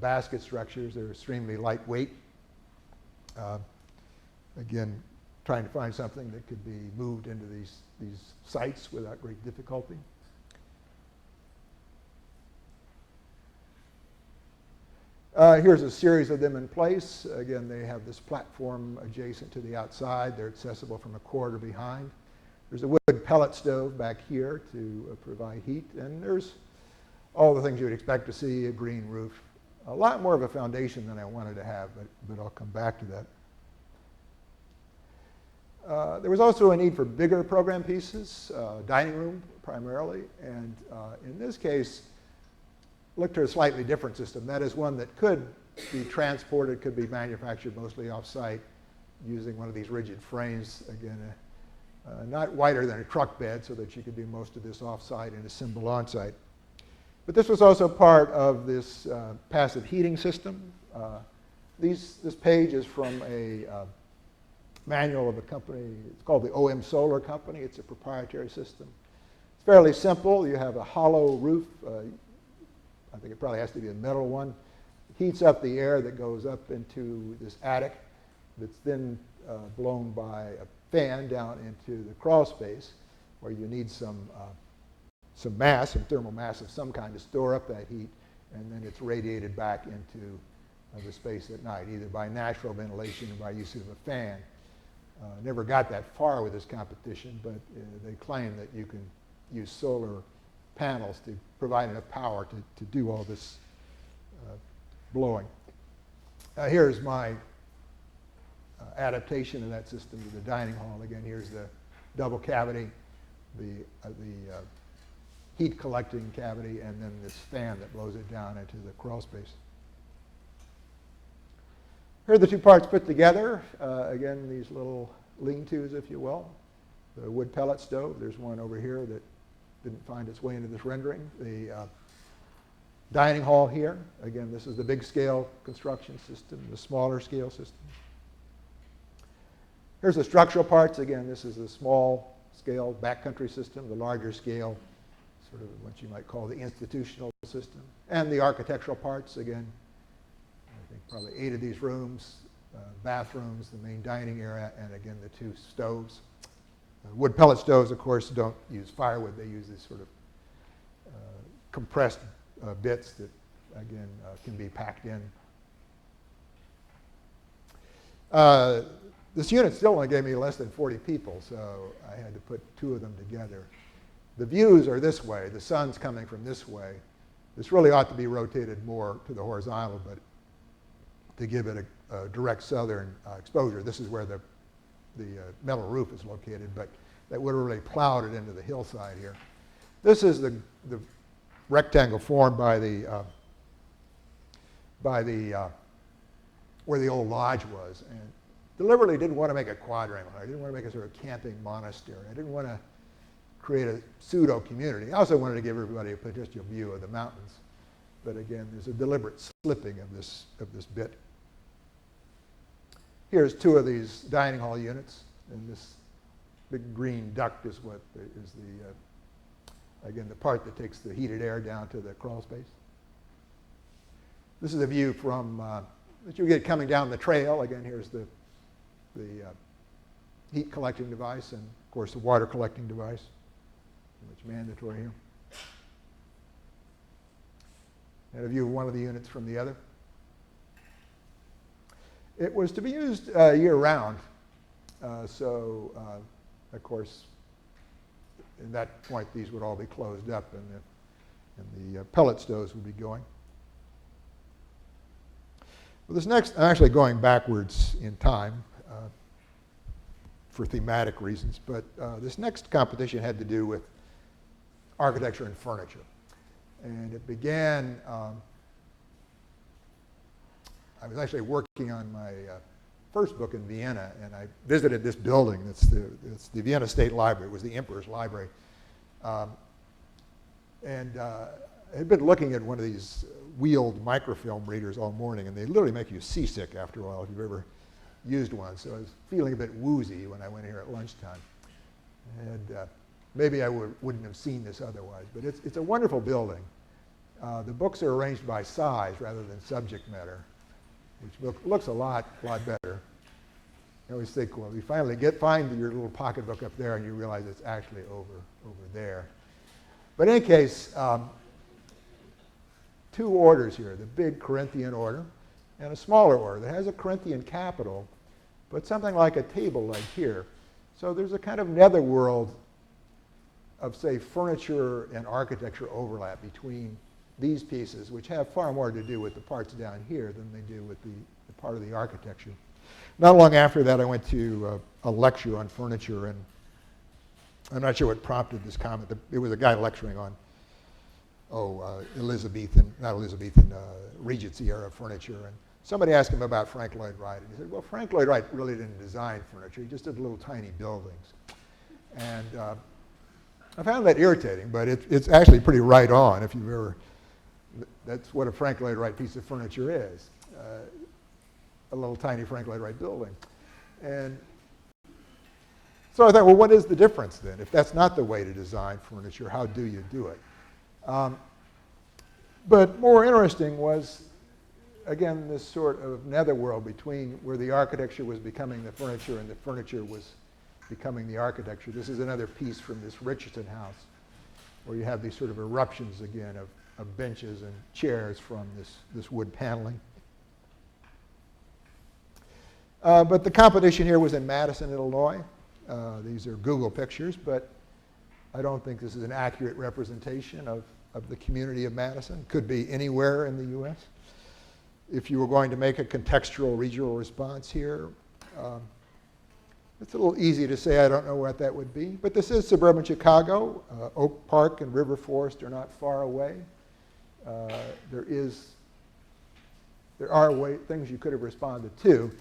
basket structures. They're extremely lightweight. Again, trying to find something that could be moved into these sites without great difficulty. Here's a series of them in place. Again, they have this platform adjacent to the outside. They're accessible from a corridor behind. There's a wood pellet stove back here to provide heat. And there's all the things you would expect to see, a green roof. A lot more of a foundation than I wanted to have, but I'll come back to that. There was also a need for bigger program pieces, dining room primarily. And in this case, looked at a slightly different system. That is one that could be transported, could be manufactured mostly off-site, using one of these rigid frames, again, not wider than a truck bed so that you could do most of this off-site and assemble on-site. But this was also part of this passive heating system. This page is from a manual of a company. It's called the OM Solar Company. It's a proprietary system. It's fairly simple. You have a hollow roof. I think it probably has to be a metal one. It heats up the air that goes up into this attic that's then blown by a fan down into the crawl space, where you need some mass, some thermal mass of some kind to store up that heat, and then it's radiated back into the space at night, either by natural ventilation or by use of a fan. Never got that far with this competition, but they claim that you can use solar panels to provide enough power to do all this blowing. Here's my adaptation of that system to the dining hall. Again, here's the double cavity, the heat collecting cavity, and then this fan that blows it down into the crawl space. Here are the two parts put together. Again, these little lean-tos, if you will. The wood pellet stove. There's one over here that didn't find its way into this rendering. The dining hall here. Again, this is the big scale construction system, the smaller scale system. Here's the structural parts. Again, this is the small scale backcountry system, the larger scale, sort of what you might call the institutional system. And the architectural parts, again, I think probably 8 of these rooms, bathrooms, the main dining area, and again, the 2 stoves. Wood pellet stoves, of course, don't use firewood. They use these sort of compressed bits that, again, can be packed in. This unit still only gave me less than 40 people, so I had to put 2 of them together. The views are this way. The sun's coming from this way. This really ought to be rotated more to the horizontal, but to give it a direct southern exposure. This is where the metal roof is located, but that would have really plowed it into the hillside here. This is the rectangle formed by the where the old lodge was, and deliberately didn't want to make a quadrangle. I didn't want to make a sort of camping monastery. I didn't want to create a pseudo community. I also wanted to give everybody a potential view of the mountains, but again, there's a deliberate slipping of this bit. Here's 2 of these dining hall units, and this big green duct is what is again, the part that takes the heated air down to the crawl space. This is a view from that you get coming down the trail. Again, here's the heat collecting device, and of course the water collecting device, which is mandatory here. And a view of one of the units from the other. It was to be used year-round, so of course, at that point, these would all be closed up, and the pellet stoves would be going. Well, this next, I'm actually going backwards in time for thematic reasons, but this next competition had to do with architecture and furniture. And it began, I was actually working on my first book in Vienna, and I visited this building. It's the Vienna State Library. It was the Emperor's Library. And I had been looking at one of these wheeled microfilm readers all morning, and they literally make you seasick after a while if you've ever used one. So I was feeling a bit woozy when I went here at lunchtime. And maybe I wouldn't have seen this otherwise, but it's a wonderful building. The books are arranged by size rather than subject matter, which looks a lot better. I always think, well, you finally find your little pocketbook up there, and you realize it's actually over there. But in any case, 2 orders here, the big Corinthian order and a smaller order that has a Corinthian capital, but something like a table like here. So there's a kind of netherworld of, say, furniture and architecture overlap between these pieces, which have far more to do with the parts down here than they do with the part of the architecture. Not long after that, I went to a lecture on furniture, and I'm not sure what prompted this comment. It was a guy lecturing on, Regency era furniture, and somebody asked him about Frank Lloyd Wright, and he said, well, Frank Lloyd Wright really didn't design furniture. He just did little tiny buildings. And I found that irritating, but it's actually pretty right on if you've ever, that's what a Frank Lloyd Wright piece of furniture is, a little tiny Frank Lloyd Wright building. And so I thought, well, what is the difference then? If that's not the way to design furniture, how do you do it? But more interesting was, again, this sort of netherworld between where the architecture was becoming the furniture and the furniture was becoming the architecture. This is another piece from this Richardson house, where you have these sort of eruptions again of benches and chairs from this wood paneling. But the competition here was in Madison, Illinois. These are Google pictures, but I don't think this is an accurate representation of the community of Madison. Could be anywhere in the U.S. If you were going to make a contextual regional response here, it's a little easy to say I don't know what that would be, but this is suburban Chicago. Oak Park and River Forest are not far away. There are things you could have responded to.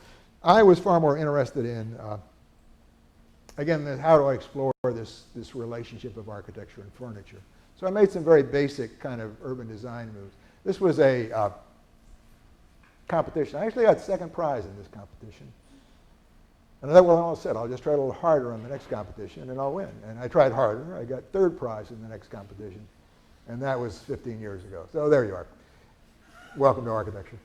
I was far more interested in, again, how do I explore this relationship of architecture and furniture? So I made some very basic kind of urban design moves. This was a competition. I actually got second prize in this competition. And I thought, well, all said, I'll just try a little harder on the next competition and I'll win. And I tried harder. I got third prize in the next competition. And that was 15 years ago. So there you are. Welcome to architecture.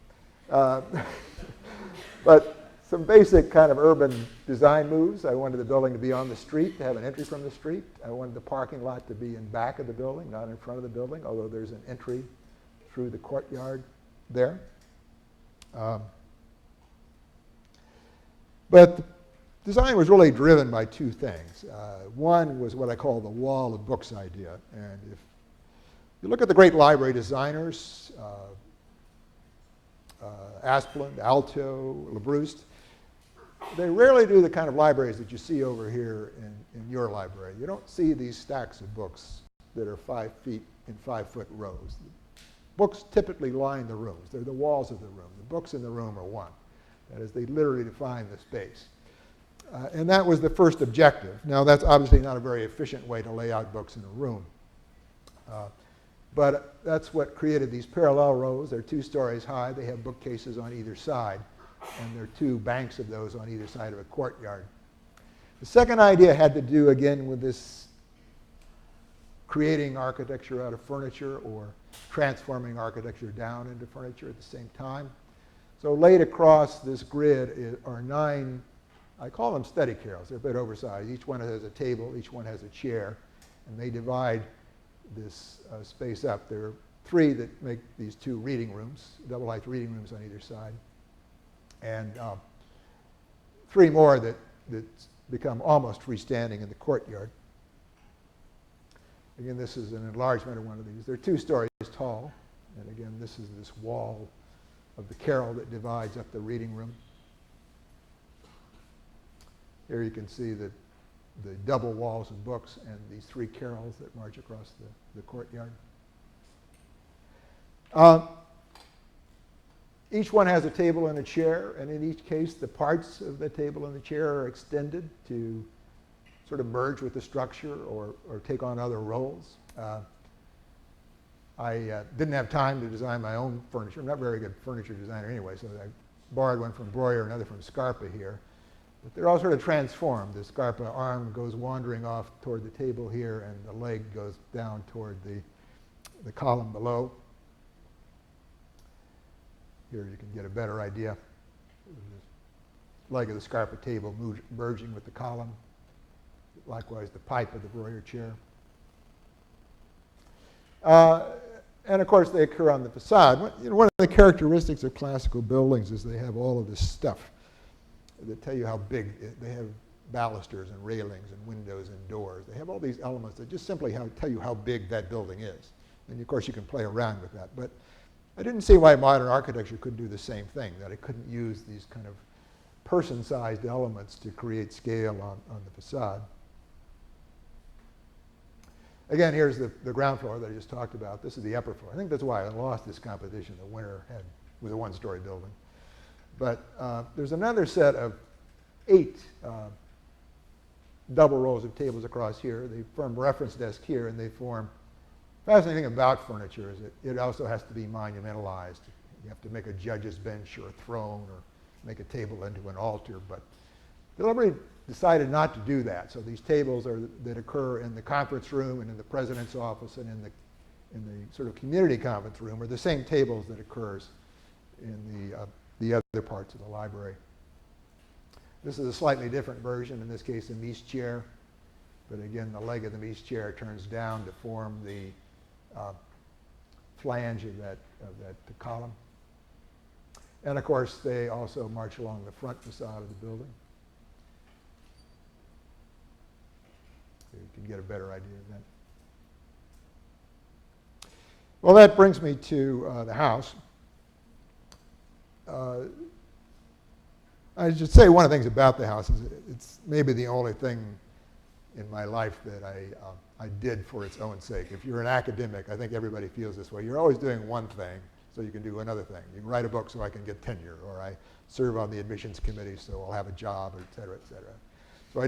But some basic kind of urban design moves. I wanted the building to be on the street, to have an entry from the street. I wanted the parking lot to be in back of the building, not in front of the building, although there's an entry through the courtyard there. But the design was really driven by two things. One was what I call the wall of books idea. And if you look at the great library designers, Asplund, Alto, Labrouste, they rarely do the kind of libraries that you see over here in your library. You don't see these stacks of books that are 5 feet in 5-foot rows. Books typically line the rooms. They're the walls of the room. The books in the room are one. That is, they literally define the space. And that was the first objective. Now, that's obviously not a very efficient way to lay out books in a room. But that's what created these parallel rows. They're 2 stories high. They have bookcases on either side. And there are 2 banks of those on either side of a courtyard. The second idea had to do, again, with this creating architecture out of furniture or transforming architecture down into furniture at the same time. So laid across this grid are 9, I call them study carrels. They're a bit oversized. Each one has a table. Each one has a chair. And they divide this space up. There are 3 that make these 2 reading rooms, double-height reading rooms on either side. And 3 more that become almost freestanding in the courtyard. Again, this is an enlargement of one of these. They're 2 stories tall. And again, this is this wall of the carrel that divides up the reading room. Here you can see the double walls of books and these 3 carrels that march across the courtyard. Each one has a table and a chair, and in each case, the parts of the table and the chair are extended to sort of merge with the structure or take on other roles. I didn't have time to design my own furniture. I'm not a very good furniture designer anyway, so I borrowed one from Breuer, another from Scarpa here. But they're all sort of transformed. The Scarpa arm goes wandering off toward the table here, and the leg goes down toward the column below. Here you can get a better idea. The leg of the Scarpa table merging with the column. Likewise, the pipe of the Breuer chair. And of course, they occur on the facade. One of the characteristics of classical buildings is they have all of this stuff that tell you how big. They have balusters and railings and windows and doors. They have all these elements that just simply tell you how big that building is. And of course, you can play around with that. But I didn't see why modern architecture couldn't do the same thing, that it couldn't use these kind of person-sized elements to create scale on the facade. Again, here's the ground floor that I just talked about. This is the upper floor. I think that's why I lost this competition. The winner was a 1-story building. But there's another set of 8 double rows of tables across here. They form reference desk here, and they form. Fascinating thing about furniture is it also has to be monumentalized. You have to make a judge's bench or a throne or make a table into an altar. But deliberately decided not to do that. So these tables that occur in the conference room and in the president's office and in the sort of community conference room are the same tables that occurs in the other parts of the library. This is a slightly different version, in this case a Mies chair. But again, the leg of the Mies chair turns down to form the flange of that column. And of course, they also march along the front facade of the building. So you can get a better idea of that. Well, that brings me to the house. I should say one of the things about the house is it's maybe the only thing in my life that I did for its own sake. If you're an academic, I think everybody feels this way. You're always doing one thing so you can do another thing. You can write a book so I can get tenure, or I serve on the admissions committee so I'll have a job, et cetera, et cetera. So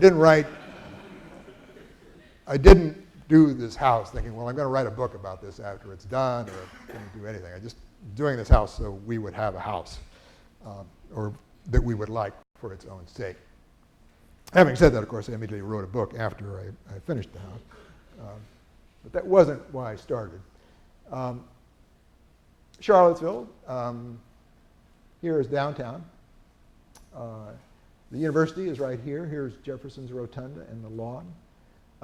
I didn't do this house thinking, well, I'm going to write a book about this after it's done, or I'm going to do anything. I'm just doing this house so we would have a house, or that we would like for its own sake. Having said that, of course, I immediately wrote a book after I finished the house. But that wasn't why I started. Charlottesville, here is downtown. The university is right here. Here's Jefferson's Rotunda and the lawn.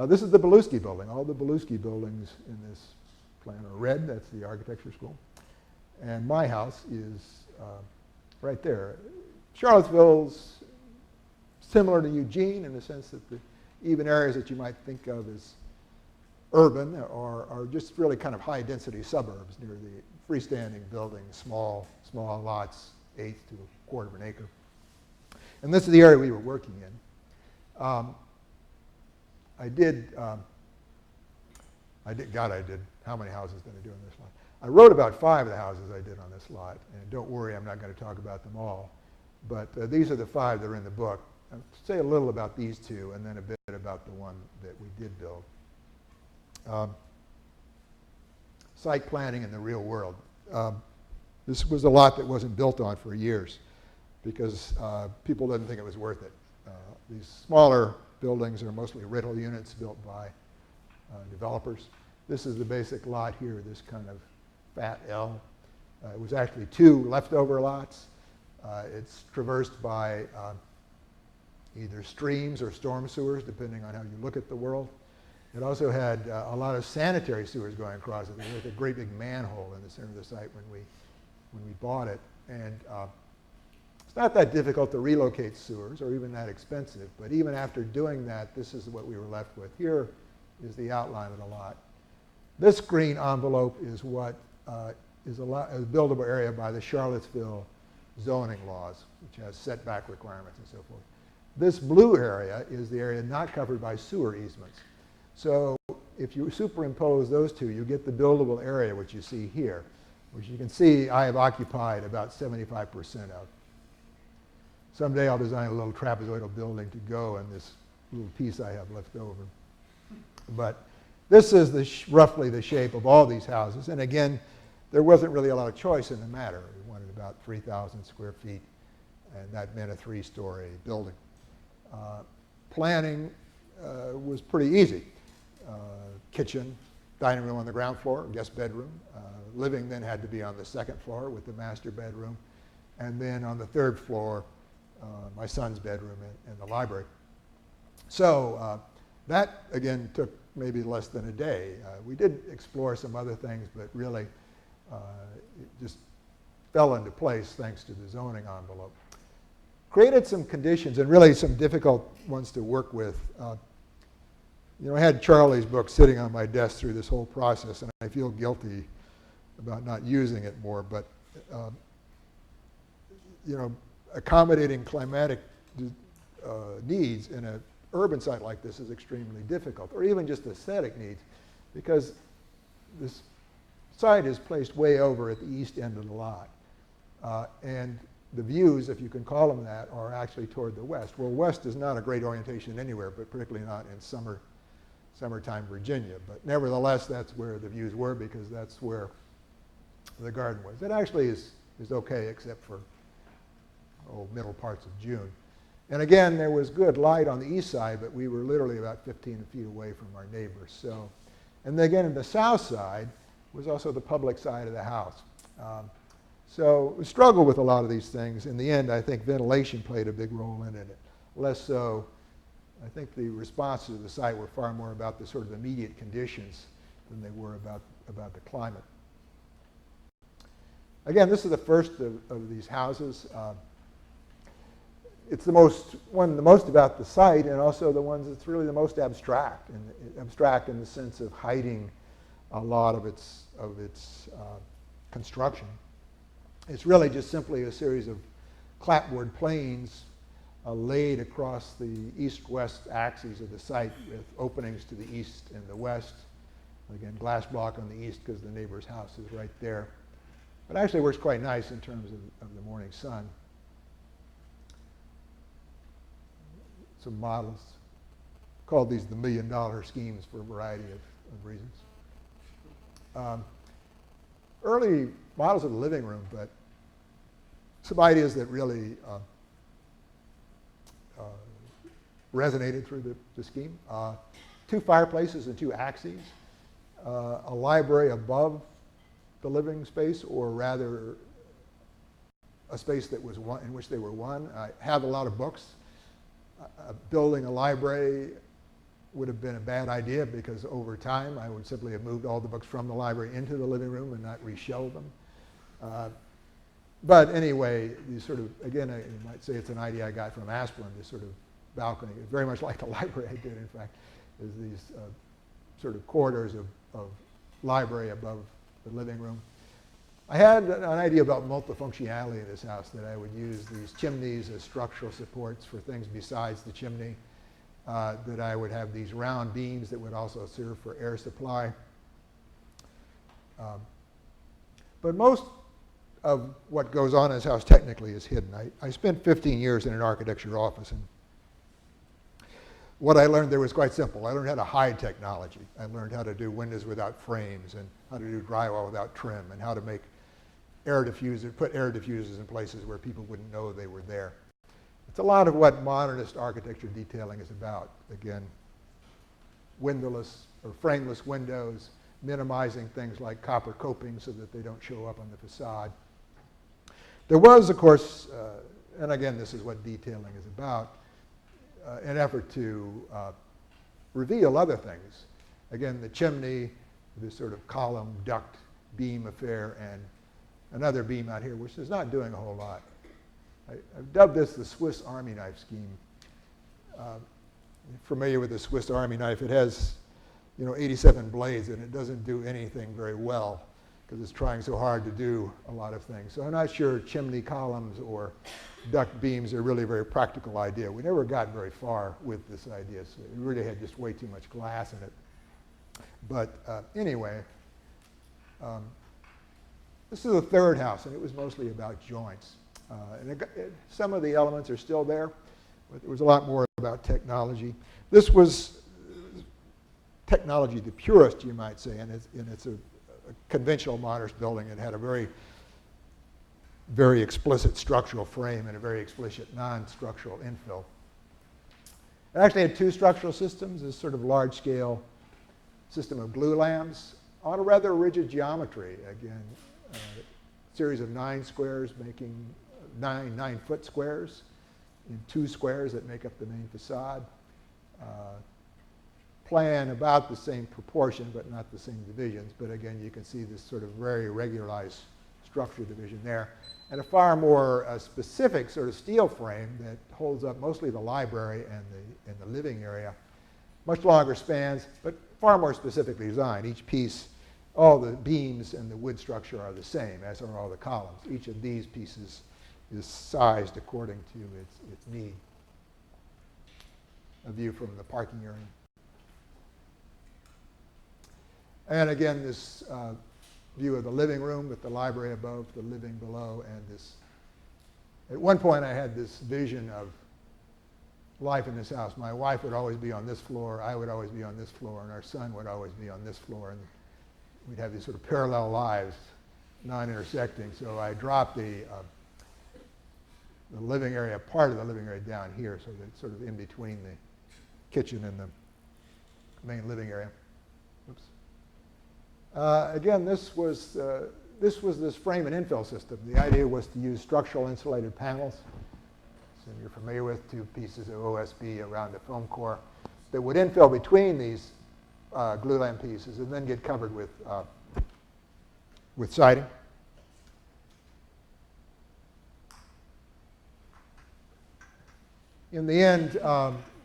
This is the Belluschi building. All the Belluschi buildings in this plan are red. That's the architecture school. And my house is right there. Charlottesville's similar to Eugene in the sense that even areas that you might think of as urban are just really kind of high-density suburbs near the freestanding buildings, small lots, eighth to a quarter of an acre. And this is the area we were working in. I did, how many houses did I do on this lot? I wrote about 5 of the houses I did on this lot, and don't worry, I'm not going to talk about them all. But these are the 5 that are in the book. I'll say a little about these 2, and then a bit about the one that we did build. Site planning in the real world. This was a lot that wasn't built on for years because people didn't think it was worth it. These smaller buildings are mostly rental units built by developers. This is the basic lot here, this kind of fat L. It was actually 2 leftover lots. It's traversed by either streams or storm sewers, depending on how you look at the world. It also had a lot of sanitary sewers going across it. There was a great big manhole in the center of the site when we bought it. And it's not that difficult to relocate sewers or even that expensive. But even after doing that, this is what we were left with. Here is the outline of the lot. This green envelope is what is a buildable area by the Charlottesville zoning laws, which has setback requirements and so forth. This blue area is the area not covered by sewer easements. So if you superimpose those 2, you get the buildable area, which you see here, which you can see I have occupied about 75% of. Someday I'll design a little trapezoidal building to go in this little piece I have left over. But this is roughly the shape of all these houses. And again, there wasn't really a lot of choice in the matter. We wanted about 3,000 square feet, and that meant a 3-story building. Planning was pretty easy. Kitchen, dining room on the ground floor, guest bedroom. Living then had to be on the 2nd floor with the master bedroom. And then on the 3rd floor, my son's bedroom and the library. So that, again, took maybe less than a day. We did explore some other things, but really it just fell into place thanks to the zoning envelope. Created some conditions, and really some difficult ones to work with. I had Charlie's book sitting on my desk through this whole process, and I feel guilty about not using it more, but accommodating climatic needs in an urban site like this is extremely difficult, or even just aesthetic needs, because this site is placed way over at the east end of the lot. And the views, if you can call them that, are actually toward the west. Well, west is not a great orientation anywhere, but particularly not in summertime Virginia. But nevertheless, that's where the views were because that's where the garden was. It actually is okay except for middle parts of June. And again, there was good light on the east side, but we were literally about 15 feet away from our neighbors. So, and then again, the south side was also the public side of the house. So we struggled with a lot of these things. In the end, I think ventilation played a big role in it. Less so, I think the responses to the site were far more about the sort of immediate conditions than they were about the climate. Again, this is the first of these houses. It's the most about the site, and also the ones that's really the most abstract in the sense of hiding a lot of its construction. It's really just simply a series of clapboard planes laid across the east-west axes of the site with openings to the east and the west. Again, glass block on the east because the neighbor's house is right there. But actually works quite nice in terms of the morning sun. Some models. Called these the $1 million schemes for a variety of reasons. Early models of the living room, but some ideas that really resonated through the scheme. 2 fireplaces and 2 axes. A library above the living space, or rather a space that was one in which they were one. I have a lot of books. Building a library would have been a bad idea because over time I would simply have moved all the books from the library into the living room and not reshelve them. But anyway, these sort of, again, you might say it's an idea I got from Asplund, this sort of balcony, very much like the library I did, in fact, is these sort of corridors of library above the living room. I had an idea about multifunctionality in this house, that I would use these chimneys as structural supports for things besides the chimney, that I would have these round beams that would also serve for air supply. But most of what goes on in this house technically is hidden. I spent 15 years in an architecture office, and what I learned there was quite simple. I learned how to hide technology. I learned how to do windows without frames, and how to do drywall without trim, and how to make put air diffusers in places where people wouldn't know they were there. It's a lot of what modernist architecture detailing is about. Again, windowless or frameless windows, minimizing things like copper coping so that they don't show up on the facade. There was, of course, and again, this is what detailing is about, an effort to reveal other things. Again, the chimney, this sort of column, duct, beam affair, and another beam out here, which is not doing a whole lot. I've dubbed this the Swiss Army knife scheme. Familiar with the Swiss Army knife? It has, 87 blades, and it doesn't do anything very well because it's trying so hard to do a lot of things. So I'm not sure chimney columns or duct beams are really a very practical idea. We never got very far with this idea. So it really had just way too much glass in it. But anyway, this is the third house, and it was mostly about joints. Some of the elements are still there, but there was a lot more about technology. This was technology the purest, you might say, and it's a conventional modernist building. It had a very, very explicit structural frame and a very explicit non-structural infill. It actually had 2 structural systems, this sort of large-scale system of glue lamps on a rather rigid geometry. Again, a series of 9 squares making 9-foot squares in 2 squares that make up the main facade. Plan about the same proportion, but not the same divisions. But again, you can see this sort of very regularized structure division there. And a far more specific sort of steel frame that holds up mostly the library and the living area. Much longer spans, but far more specifically designed. Each piece, all the beams and the wood structure are the same, as are all the columns. Each of these pieces is sized according to its need. A view from the parking area. And again, this view of the living room with the library above, the living below, and this At one point I had this vision of life in this house. My wife would always be on this floor, I would always be on this floor, and our son would always be on this floor, and we'd have these sort of parallel lives, non-intersecting. So I dropped the living area, part of the living area down here, so that it's sort of in between the kitchen and the main living area. Oops. Again, this was this frame and infill system. The idea was to use structural insulated panels. So you're familiar with 2 pieces of OSB around the foam core that would infill between these glue lamp pieces and then get covered with siding. In the end,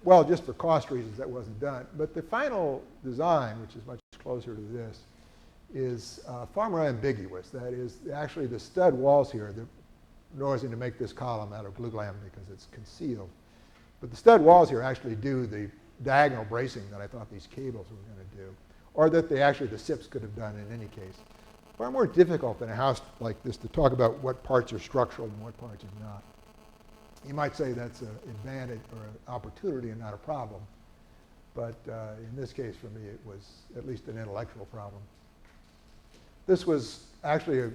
well, just for cost reasons, that wasn't done. But the final design, which is much closer to this, is far more ambiguous. That is, actually the stud walls here, they're noising to make this column out of glue lamp because it's concealed. But the stud walls here actually do the diagonal bracing that I thought these cables were going to do, or that the SIPs could have done in any case. Far more difficult in a house like this to talk about what parts are structural and what parts are not. You might say that's an advantage or an opportunity and not a problem. But in this case, for me, it was at least an intellectual problem. This was actually,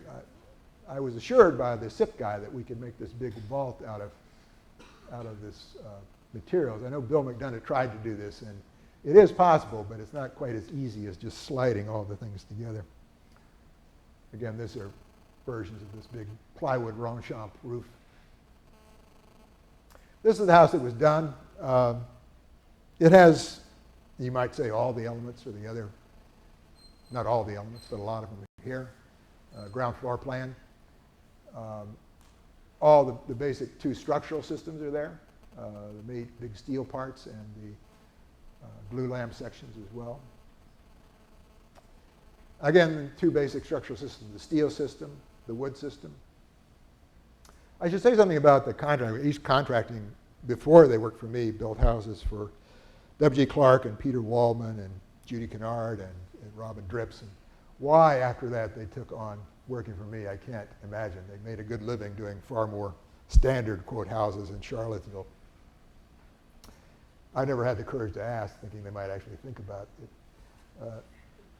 I was assured by the SIP guy that we could make this big vault out of this materials. I know Bill McDonough tried to do this, and it is possible, but it's not quite as easy as just sliding all the things together. Again, these are versions of this big plywood Ronchamp roof. This is the house that was done. It has, you might say, all the elements, or the other, not all the elements, but a lot of them are here. Ground floor plan. All the basic 2 structural systems are there. The big steel parts and the glue lamp sections as well. Again, 2 basic structural systems, the steel system, the wood system. I should say something about the contractor. East Contracting, before they worked for me, built houses for W.G. Clark and Peter Waldman and Judy Kennard and Robin Drips. And why, after that, they took on working for me, I can't imagine. They made a good living doing far more standard, quote, houses in Charlottesville. I never had the courage to ask, thinking they might actually think about it.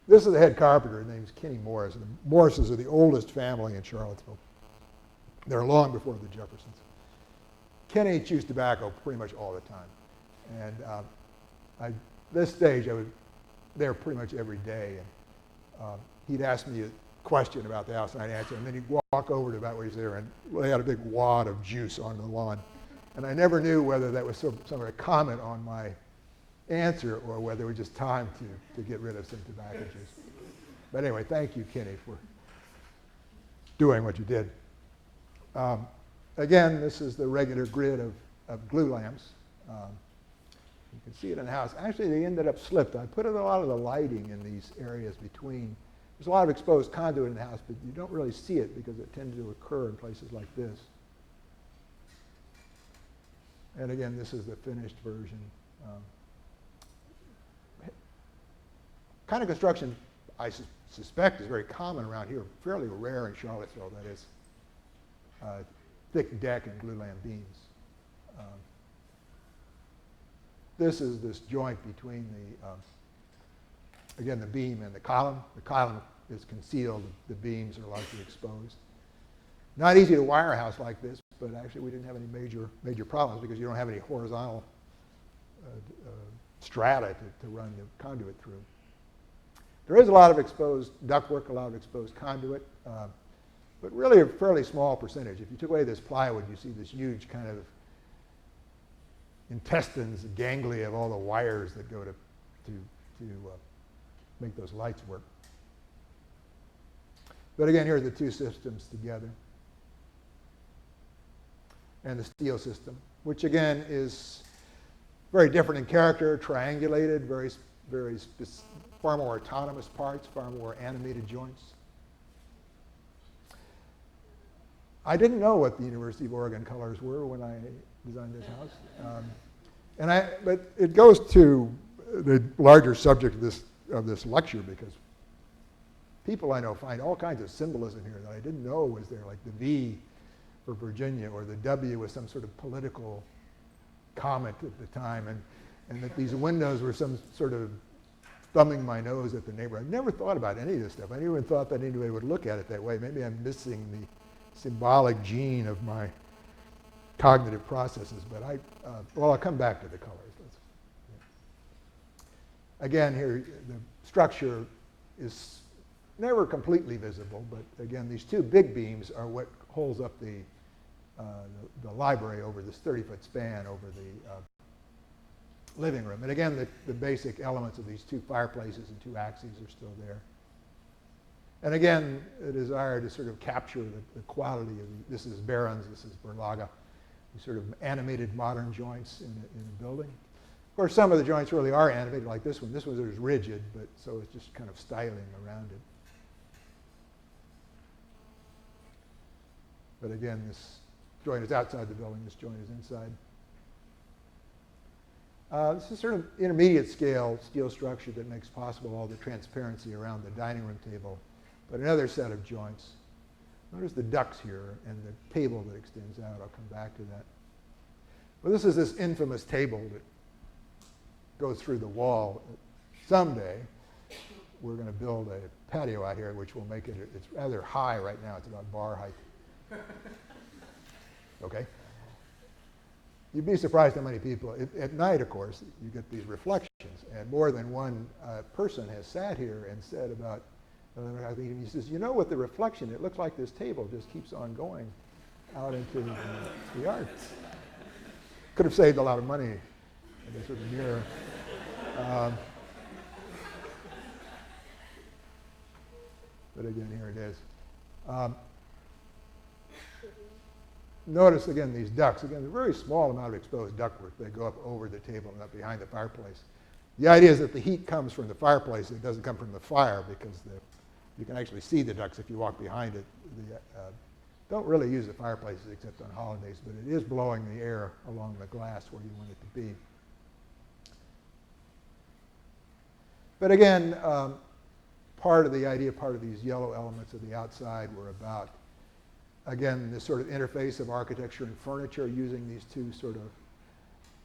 This is the head carpenter. His name is Kenny Morris. And the Morrises are the oldest family in Charlottesville. They're long before the Jeffersons. Kenny chews tobacco pretty much all the time. And this stage, I was there pretty much every day. And he'd ask me a question about the house, and I'd answer. And then he'd walk over to about where he's there and lay out a big wad of juice on the lawn. And I never knew whether that was some sort of comment on my answer or whether it was just time to get rid of some tobacco juice. But anyway, thank you, Kenny, for doing what you did. Again, this is the regular grid of glue lamps. You can see it in the house. Actually, they ended up slipped. I put in a lot of the lighting in these areas between. There's a lot of exposed conduit in the house, but you don't really see it because it tended to occur in places like this. And again, this is the finished version. Kind of construction, I suspect, is very common around here, fairly rare in Charlottesville, that is thick deck and glue lamp beams. This is this joint between again, the beam and the column. The column is concealed, the beams are largely exposed. Not easy to wire a house like this, but actually we didn't have any major problems because you don't have any horizontal strata to run the conduit through. There is a lot of exposed ductwork, a lot of exposed conduit, but really a fairly small percentage. If you took away this plywood, you see this huge kind of intestines, ganglia of all the wires that go to make those lights work. But again, here are the 2 systems together. And the steel system, which again is very different in character, triangulated, far more autonomous parts, far more animated joints. I didn't know what the University of Oregon colors were when I designed this house. But it goes to the larger subject of this lecture because people I know find all kinds of symbolism here that I didn't know was there, like the V for Virginia, or the W was some sort of political comment at the time, and that these windows were some sort of thumbing my nose at the neighbor. I never thought about any of this stuff. I never even thought that anybody would look at it that way. Maybe I'm missing the symbolic gene of my cognitive processes, but I'll come back to the colors. Again, here, the structure is never completely visible, but again, these two big beams are what holds up the library over this 30-foot span over the living room. And again, the basic elements of these two fireplaces and two axes are still there. And again, a desire to sort of capture the quality of this is Barron's, this is Berlage, these sort of animated modern joints in a building. Of course, some of the joints really are animated, like this one. This one is rigid, but so it's just kind of styling around it. But again, this joint is outside the building, this joint is inside. This is sort of intermediate scale steel structure that makes possible all the transparency around the dining room table. But another set of joints. Notice the ducts here and the table that extends out. I'll come back to that. Well, this is this infamous table that goes through the wall. Someday, we're going to build a patio out here, which will make it, it's rather high right now. It's about bar height. Okay? You'd be surprised how many people, at night, of course, you get these reflections. And more than one person has sat here and said about, he says, you know, with the reflection, it looks like this table just keeps on going out into the yard. Could have saved a lot of money in this sort of mirror. But again, here it is. Notice again these ducts. Again, a very small amount of exposed ductwork. They go up over the table and up behind the fireplace. The idea is that the heat comes from the fireplace. It doesn't come from the fire because you can actually see the ducts if you walk behind it. Don't really use the fireplaces except on holidays, but it is blowing the air along the glass where you want it to be. But again, part of the idea, part of these yellow elements of the outside were about, again, this sort of interface of architecture and furniture using these two sort of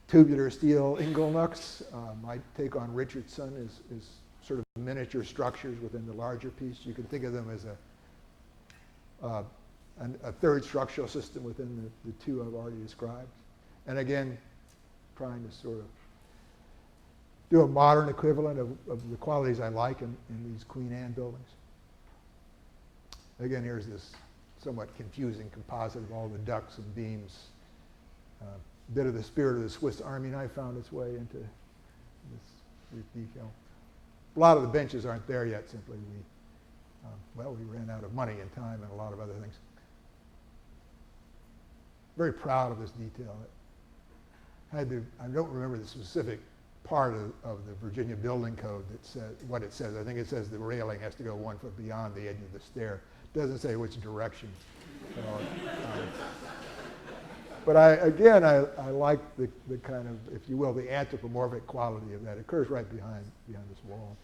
tubular steel inglenoks. My take on Richardson is sort of miniature structures within the larger piece. You can think of them as a third structural system within the two I've already described. And again, trying to sort of do a modern equivalent of the qualities I like in these Queen Anne buildings. Again, here's this somewhat confusing composite of all the ducts and beams. A bit of the spirit of the Swiss Army knife found its way into this detail. A lot of the benches aren't there yet, simply we ran out of money and time and a lot of other things. Very proud of this detail. I don't remember the specific part of the Virginia Building Code that says what it says. I think it says the railing has to go 1 foot beyond the edge of the stair. It doesn't say which direction. So, but I like the kind of, if you will, the anthropomorphic quality of that. It occurs right behind this wall.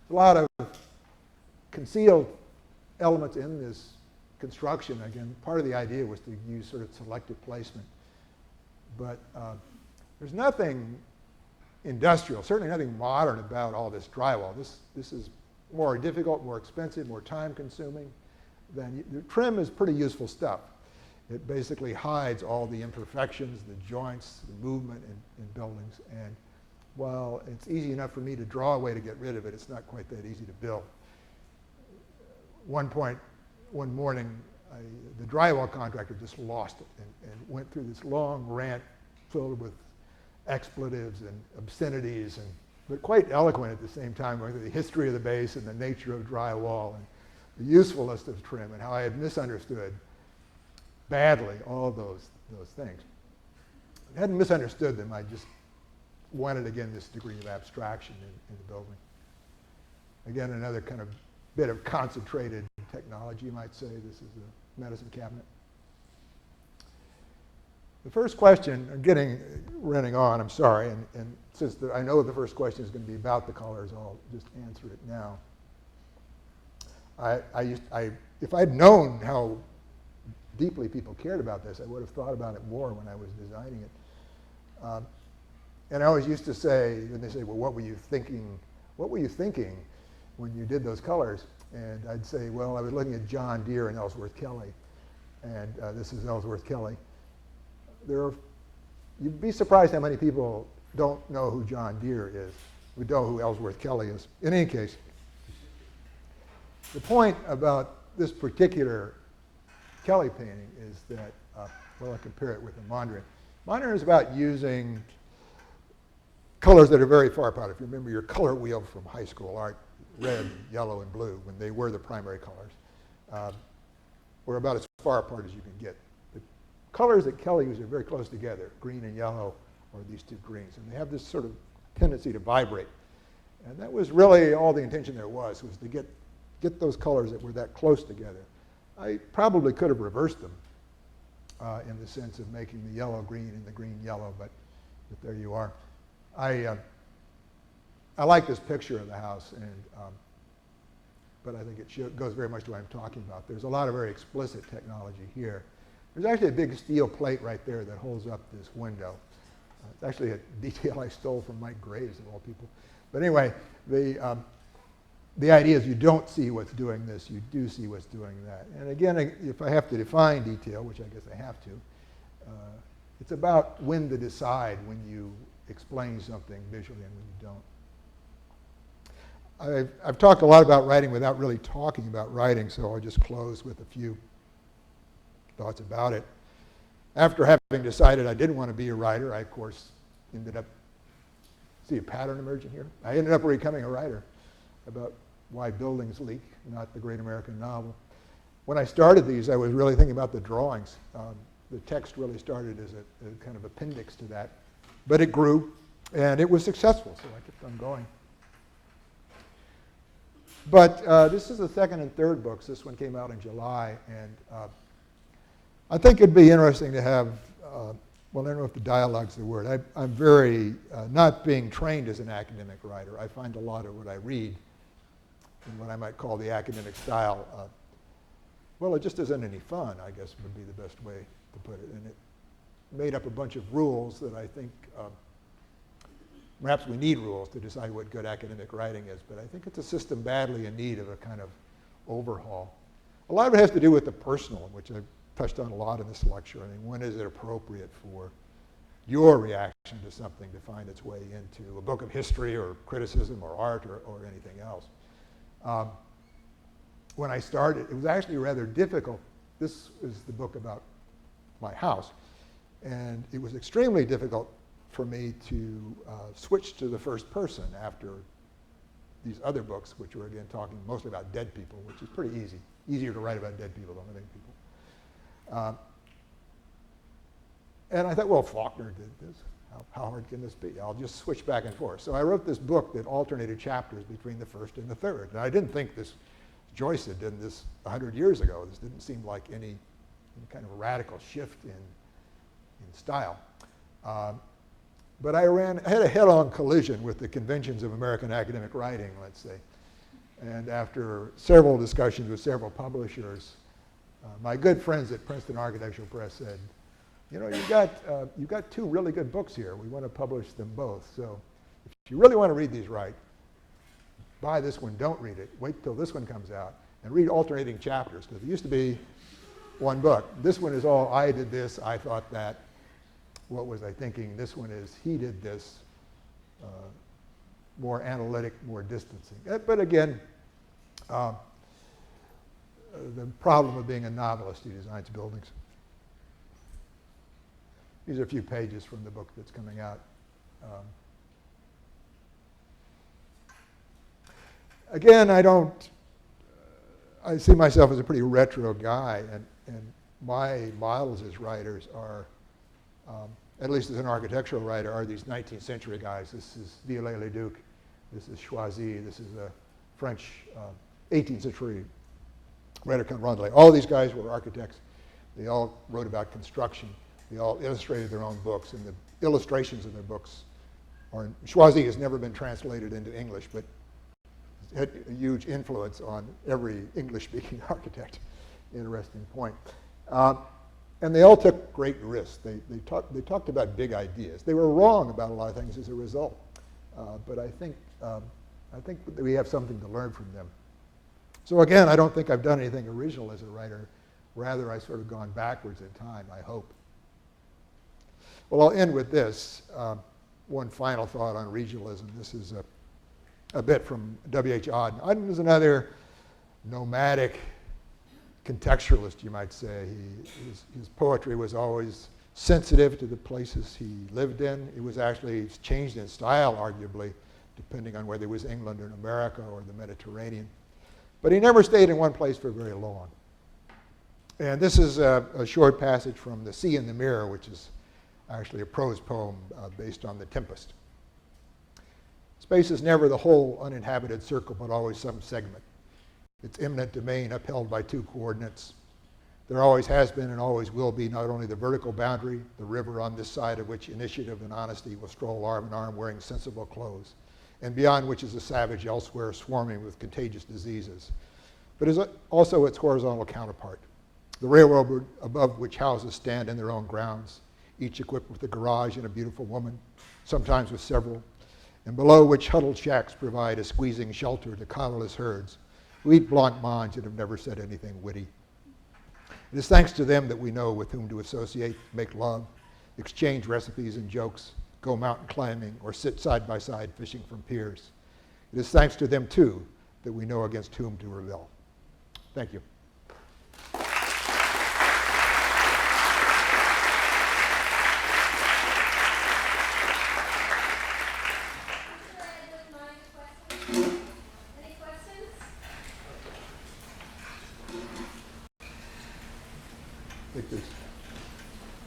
A lot of concealed elements in this construction. Again, part of the idea was to use sort of selective placement. But there's nothing industrial, certainly nothing modern about all this drywall. This is more difficult, more expensive, more time-consuming. The trim is pretty useful stuff. It basically hides all the imperfections, the joints, the movement in buildings. And while it's easy enough for me to draw a way to get rid of it, it's not quite that easy to build. One morning, the drywall contractor just lost it and went through this long rant filled with expletives and obscenities, but quite eloquent at the same time, going through the history of the base and the nature of drywall and the usefulness of trim and how I had misunderstood badly all those things. I hadn't misunderstood them. I just wanted, again, this degree of abstraction in the building. Again, another kind of bit of concentrated technology, you might say. This is a medicine cabinet. The first question, I'm running on, I'm sorry, and since I know the first question is going to be about the colors, I'll just answer it now. If I'd known how deeply people cared about this, I would have thought about it more when I was designing it. And I always used to say, when they say, well, what were you thinking when you did those colors? And I'd say, well, I was looking at John Deere and Ellsworth Kelly. And this is Ellsworth Kelly. You'd be surprised how many people don't know who John Deere is, who know who Ellsworth Kelly is. In any case, the point about this particular Kelly painting is that, well, I compare it with the Mondrian. Mondrian is about using colors that are very far apart. If you remember your color wheel from high school art, red, yellow, and blue, when they were the primary colors, were about as far apart as you can get. The colors that Kelly used are very close together, green and yellow, or these two greens, and they have this sort of tendency to vibrate. And that was really all the intention there was to get those colors that were that close together. I probably could have reversed them in the sense of making the yellow green and the green yellow, but there you are. I like this picture of the house, but I think it goes very much to what I'm talking about. There's a lot of very explicit technology here. There's actually a big steel plate right there that holds up this window. It's actually a detail I stole from Mike Graves, of all people. But anyway, the idea is you don't see what's doing this, you do see what's doing that. And again, if I have to define detail, which I guess I have to, it's about when to decide when you explain something visually and when you don't. I've talked a lot about writing without really talking about writing, so I'll just close with a few thoughts about it. After having decided I didn't want to be a writer, I, of course, ended up, see a pattern emerging here? I ended up becoming a writer about why buildings leak, not the great American novel. When I started these, I was really thinking about the drawings. The text really started as a kind of appendix to that. But it grew, and it was successful, so I kept on going. But this is the second and third books. This one came out in July, and I think it'd be interesting to have, well, I don't know if the dialogue's the word. I'm very, not being trained as an academic writer, I find a lot of what I read in what I might call the academic style, well, it just isn't any fun, I guess would be the best way to put it. And it made up a bunch of rules that I think, perhaps we need rules to decide what good academic writing is, but I think it's a system badly in need of a kind of overhaul. A lot of it has to do with the personal, which I've touched on a lot in this lecture. I mean, when is it appropriate for your reaction to something to find its way into a book of history or criticism or art or anything else? When I started, it was actually rather difficult. This is the book about my house, and it was extremely difficult for me to switch to the first person after these other books, which were, again, talking mostly about dead people, which is pretty easy. Easier to write about dead people than living people. And I thought, well, Faulkner did this. How hard can this be? I'll just switch back and forth. So I wrote this book that alternated chapters between the first and the third. And I didn't think this, Joyce had done this 100 years ago. This didn't seem like any kind of a radical shift in style. But I had a head-on collision with the conventions of American academic writing, let's say. And after several discussions with several publishers, my good friends at Princeton Architectural Press said, you know, you've got two really good books here. We want to publish them both. So if you really want to read these right, buy this one, don't read it. Wait till this one comes out and read alternating chapters, because it used to be one book. This one is all, I did this, I thought that. What was I thinking? This one is, he did this. More analytic, more distancing. But again, the problem of being a novelist who designs buildings. These are a few pages from the book that's coming out. Again, I see myself as a pretty retro guy, and my models as writers are, at least as an architectural writer, are these 19th century guys. This is Viollet-le-Duc, this is Choisy, this is a French 18th century writer, Rondelet. All of these guys were architects. They all wrote about construction. They all illustrated their own books, and the illustrations of their books are, Choisy has never been translated into English, but had a huge influence on every English-speaking architect. Interesting point. Uh, and they all took great risks. They talked about big ideas. They were wrong about a lot of things as a result. But I think that we have something to learn from them. So again, I don't think I've done anything original as a writer. Rather, I've sort of gone backwards in time, I hope. Well, I'll end with this. One final thought on regionalism. This is a bit from W.H. Auden. Auden was another nomadic contextualist, you might say. His poetry was always sensitive to the places he lived in. It was actually changed in style, arguably, depending on whether it was England or America or the Mediterranean. But he never stayed in one place for very long. And this is a short passage from The Sea in the Mirror, which is actually a prose poem based on The Tempest. Space is never the whole uninhabited circle, but always some segment. Its imminent domain upheld by two coordinates. There always has been and always will be not only the vertical boundary, the river on this side of which initiative and honesty will stroll arm in arm wearing sensible clothes, and beyond which is a savage elsewhere swarming with contagious diseases, but is also its horizontal counterpart, the railroad above which houses stand in their own grounds, each equipped with a garage and a beautiful woman, sometimes with several, and below which huddled shacks provide a squeezing shelter to collarless herds who eat blanc mange and have never said anything witty. It is thanks to them that we know with whom to associate, make love, exchange recipes and jokes, go mountain climbing, or sit side by side fishing from piers. It is thanks to them, too, that we know against whom to rebel. Thank you.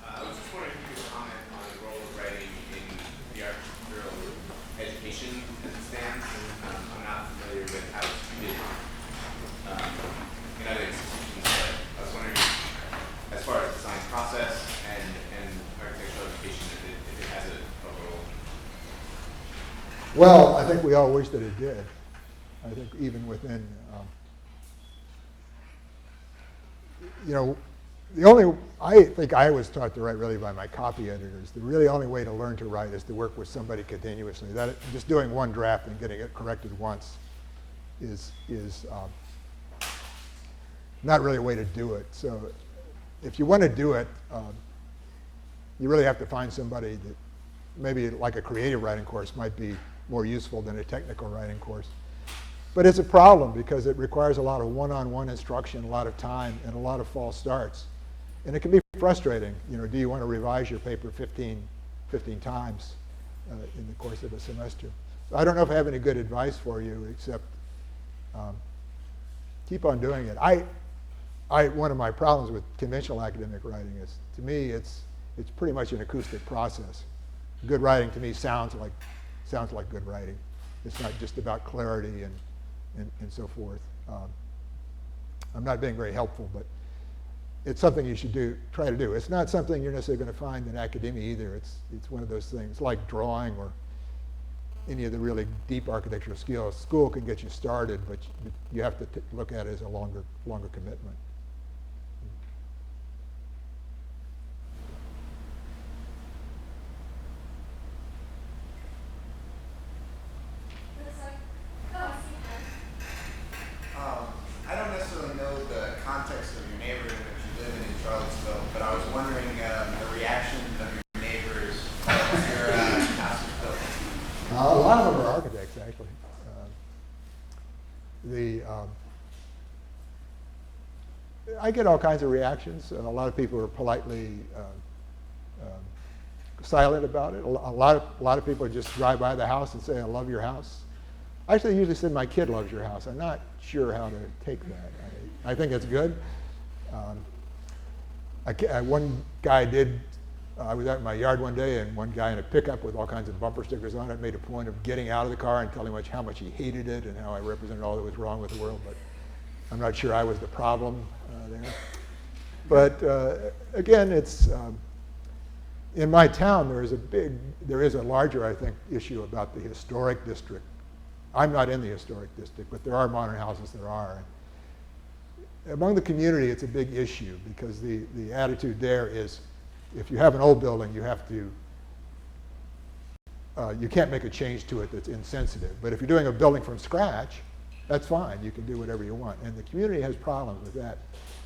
I was just wondering if you could comment on the role of writing in the architectural education as it stands. I'm not familiar with how it's treated in other institutions, but I was wondering, as far as the design process and architectural education, if it has a role. Well, I think we all wish that it did. I think even within, I think I was taught to write really by my copy editors. The really only way to learn to write is to work with somebody continuously. Just doing one draft and getting it corrected once is not really a way to do it. So if you want to do it, you really have to find somebody that maybe like a creative writing course might be more useful than a technical writing course. But it's a problem because it requires a lot of one-on-one instruction, a lot of time, and a lot of false starts. And it can be frustrating. Do you want to revise your paper 15 times in the course of a semester? So I don't know if I have any good advice for you, except keep on doing it. One of my problems with conventional academic writing is, to me, it's pretty much an acoustic process. Good writing, to me, sounds like good writing. It's not just about clarity and so forth. I'm not being very helpful, but it's something you should try to do. It's not something you're necessarily going to find in academia either. It's one of those things like drawing or any of the really deep architectural skills. School can get you started, but you have to look at it as a longer commitment. I don't necessarily know the context of your neighborhood that you live in Charlottesville, but I was wondering the reaction of your neighbors as your house was built. A lot of them are architects, actually. I get all kinds of reactions, and a lot of people are politely silent about it. A lot of people just drive by the house and say, "I love your house." Actually, they usually say, "My kid loves your house." I'm not sure how to take that. I think it's good. One guy did. I was out in my yard one day, and one guy in a pickup with all kinds of bumper stickers on it made a point of getting out of the car and telling how much he hated it and how I represented all that was wrong with the world. But I'm not sure I was the problem there. But again, it's in my town. There is a larger, I think, issue about the historic district. I'm not in the historic district, but there are modern houses that are. among the community, it's a big issue because the attitude there is if you have an old building, you have to, you can't make a change to it that's insensitive. But if you're doing a building from scratch, that's fine. You can do whatever you want. And the community has problems with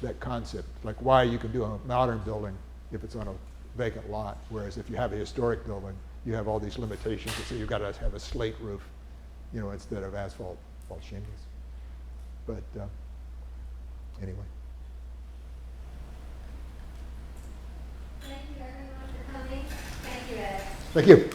that concept, like why you can do a modern building if it's on a vacant lot, whereas if you have a historic building, you have all these limitations. So you've got to have a slate roof, you know, instead of asphalt shingles. But anyway. Thank you everyone for coming. Thank you, Ed. Thank you.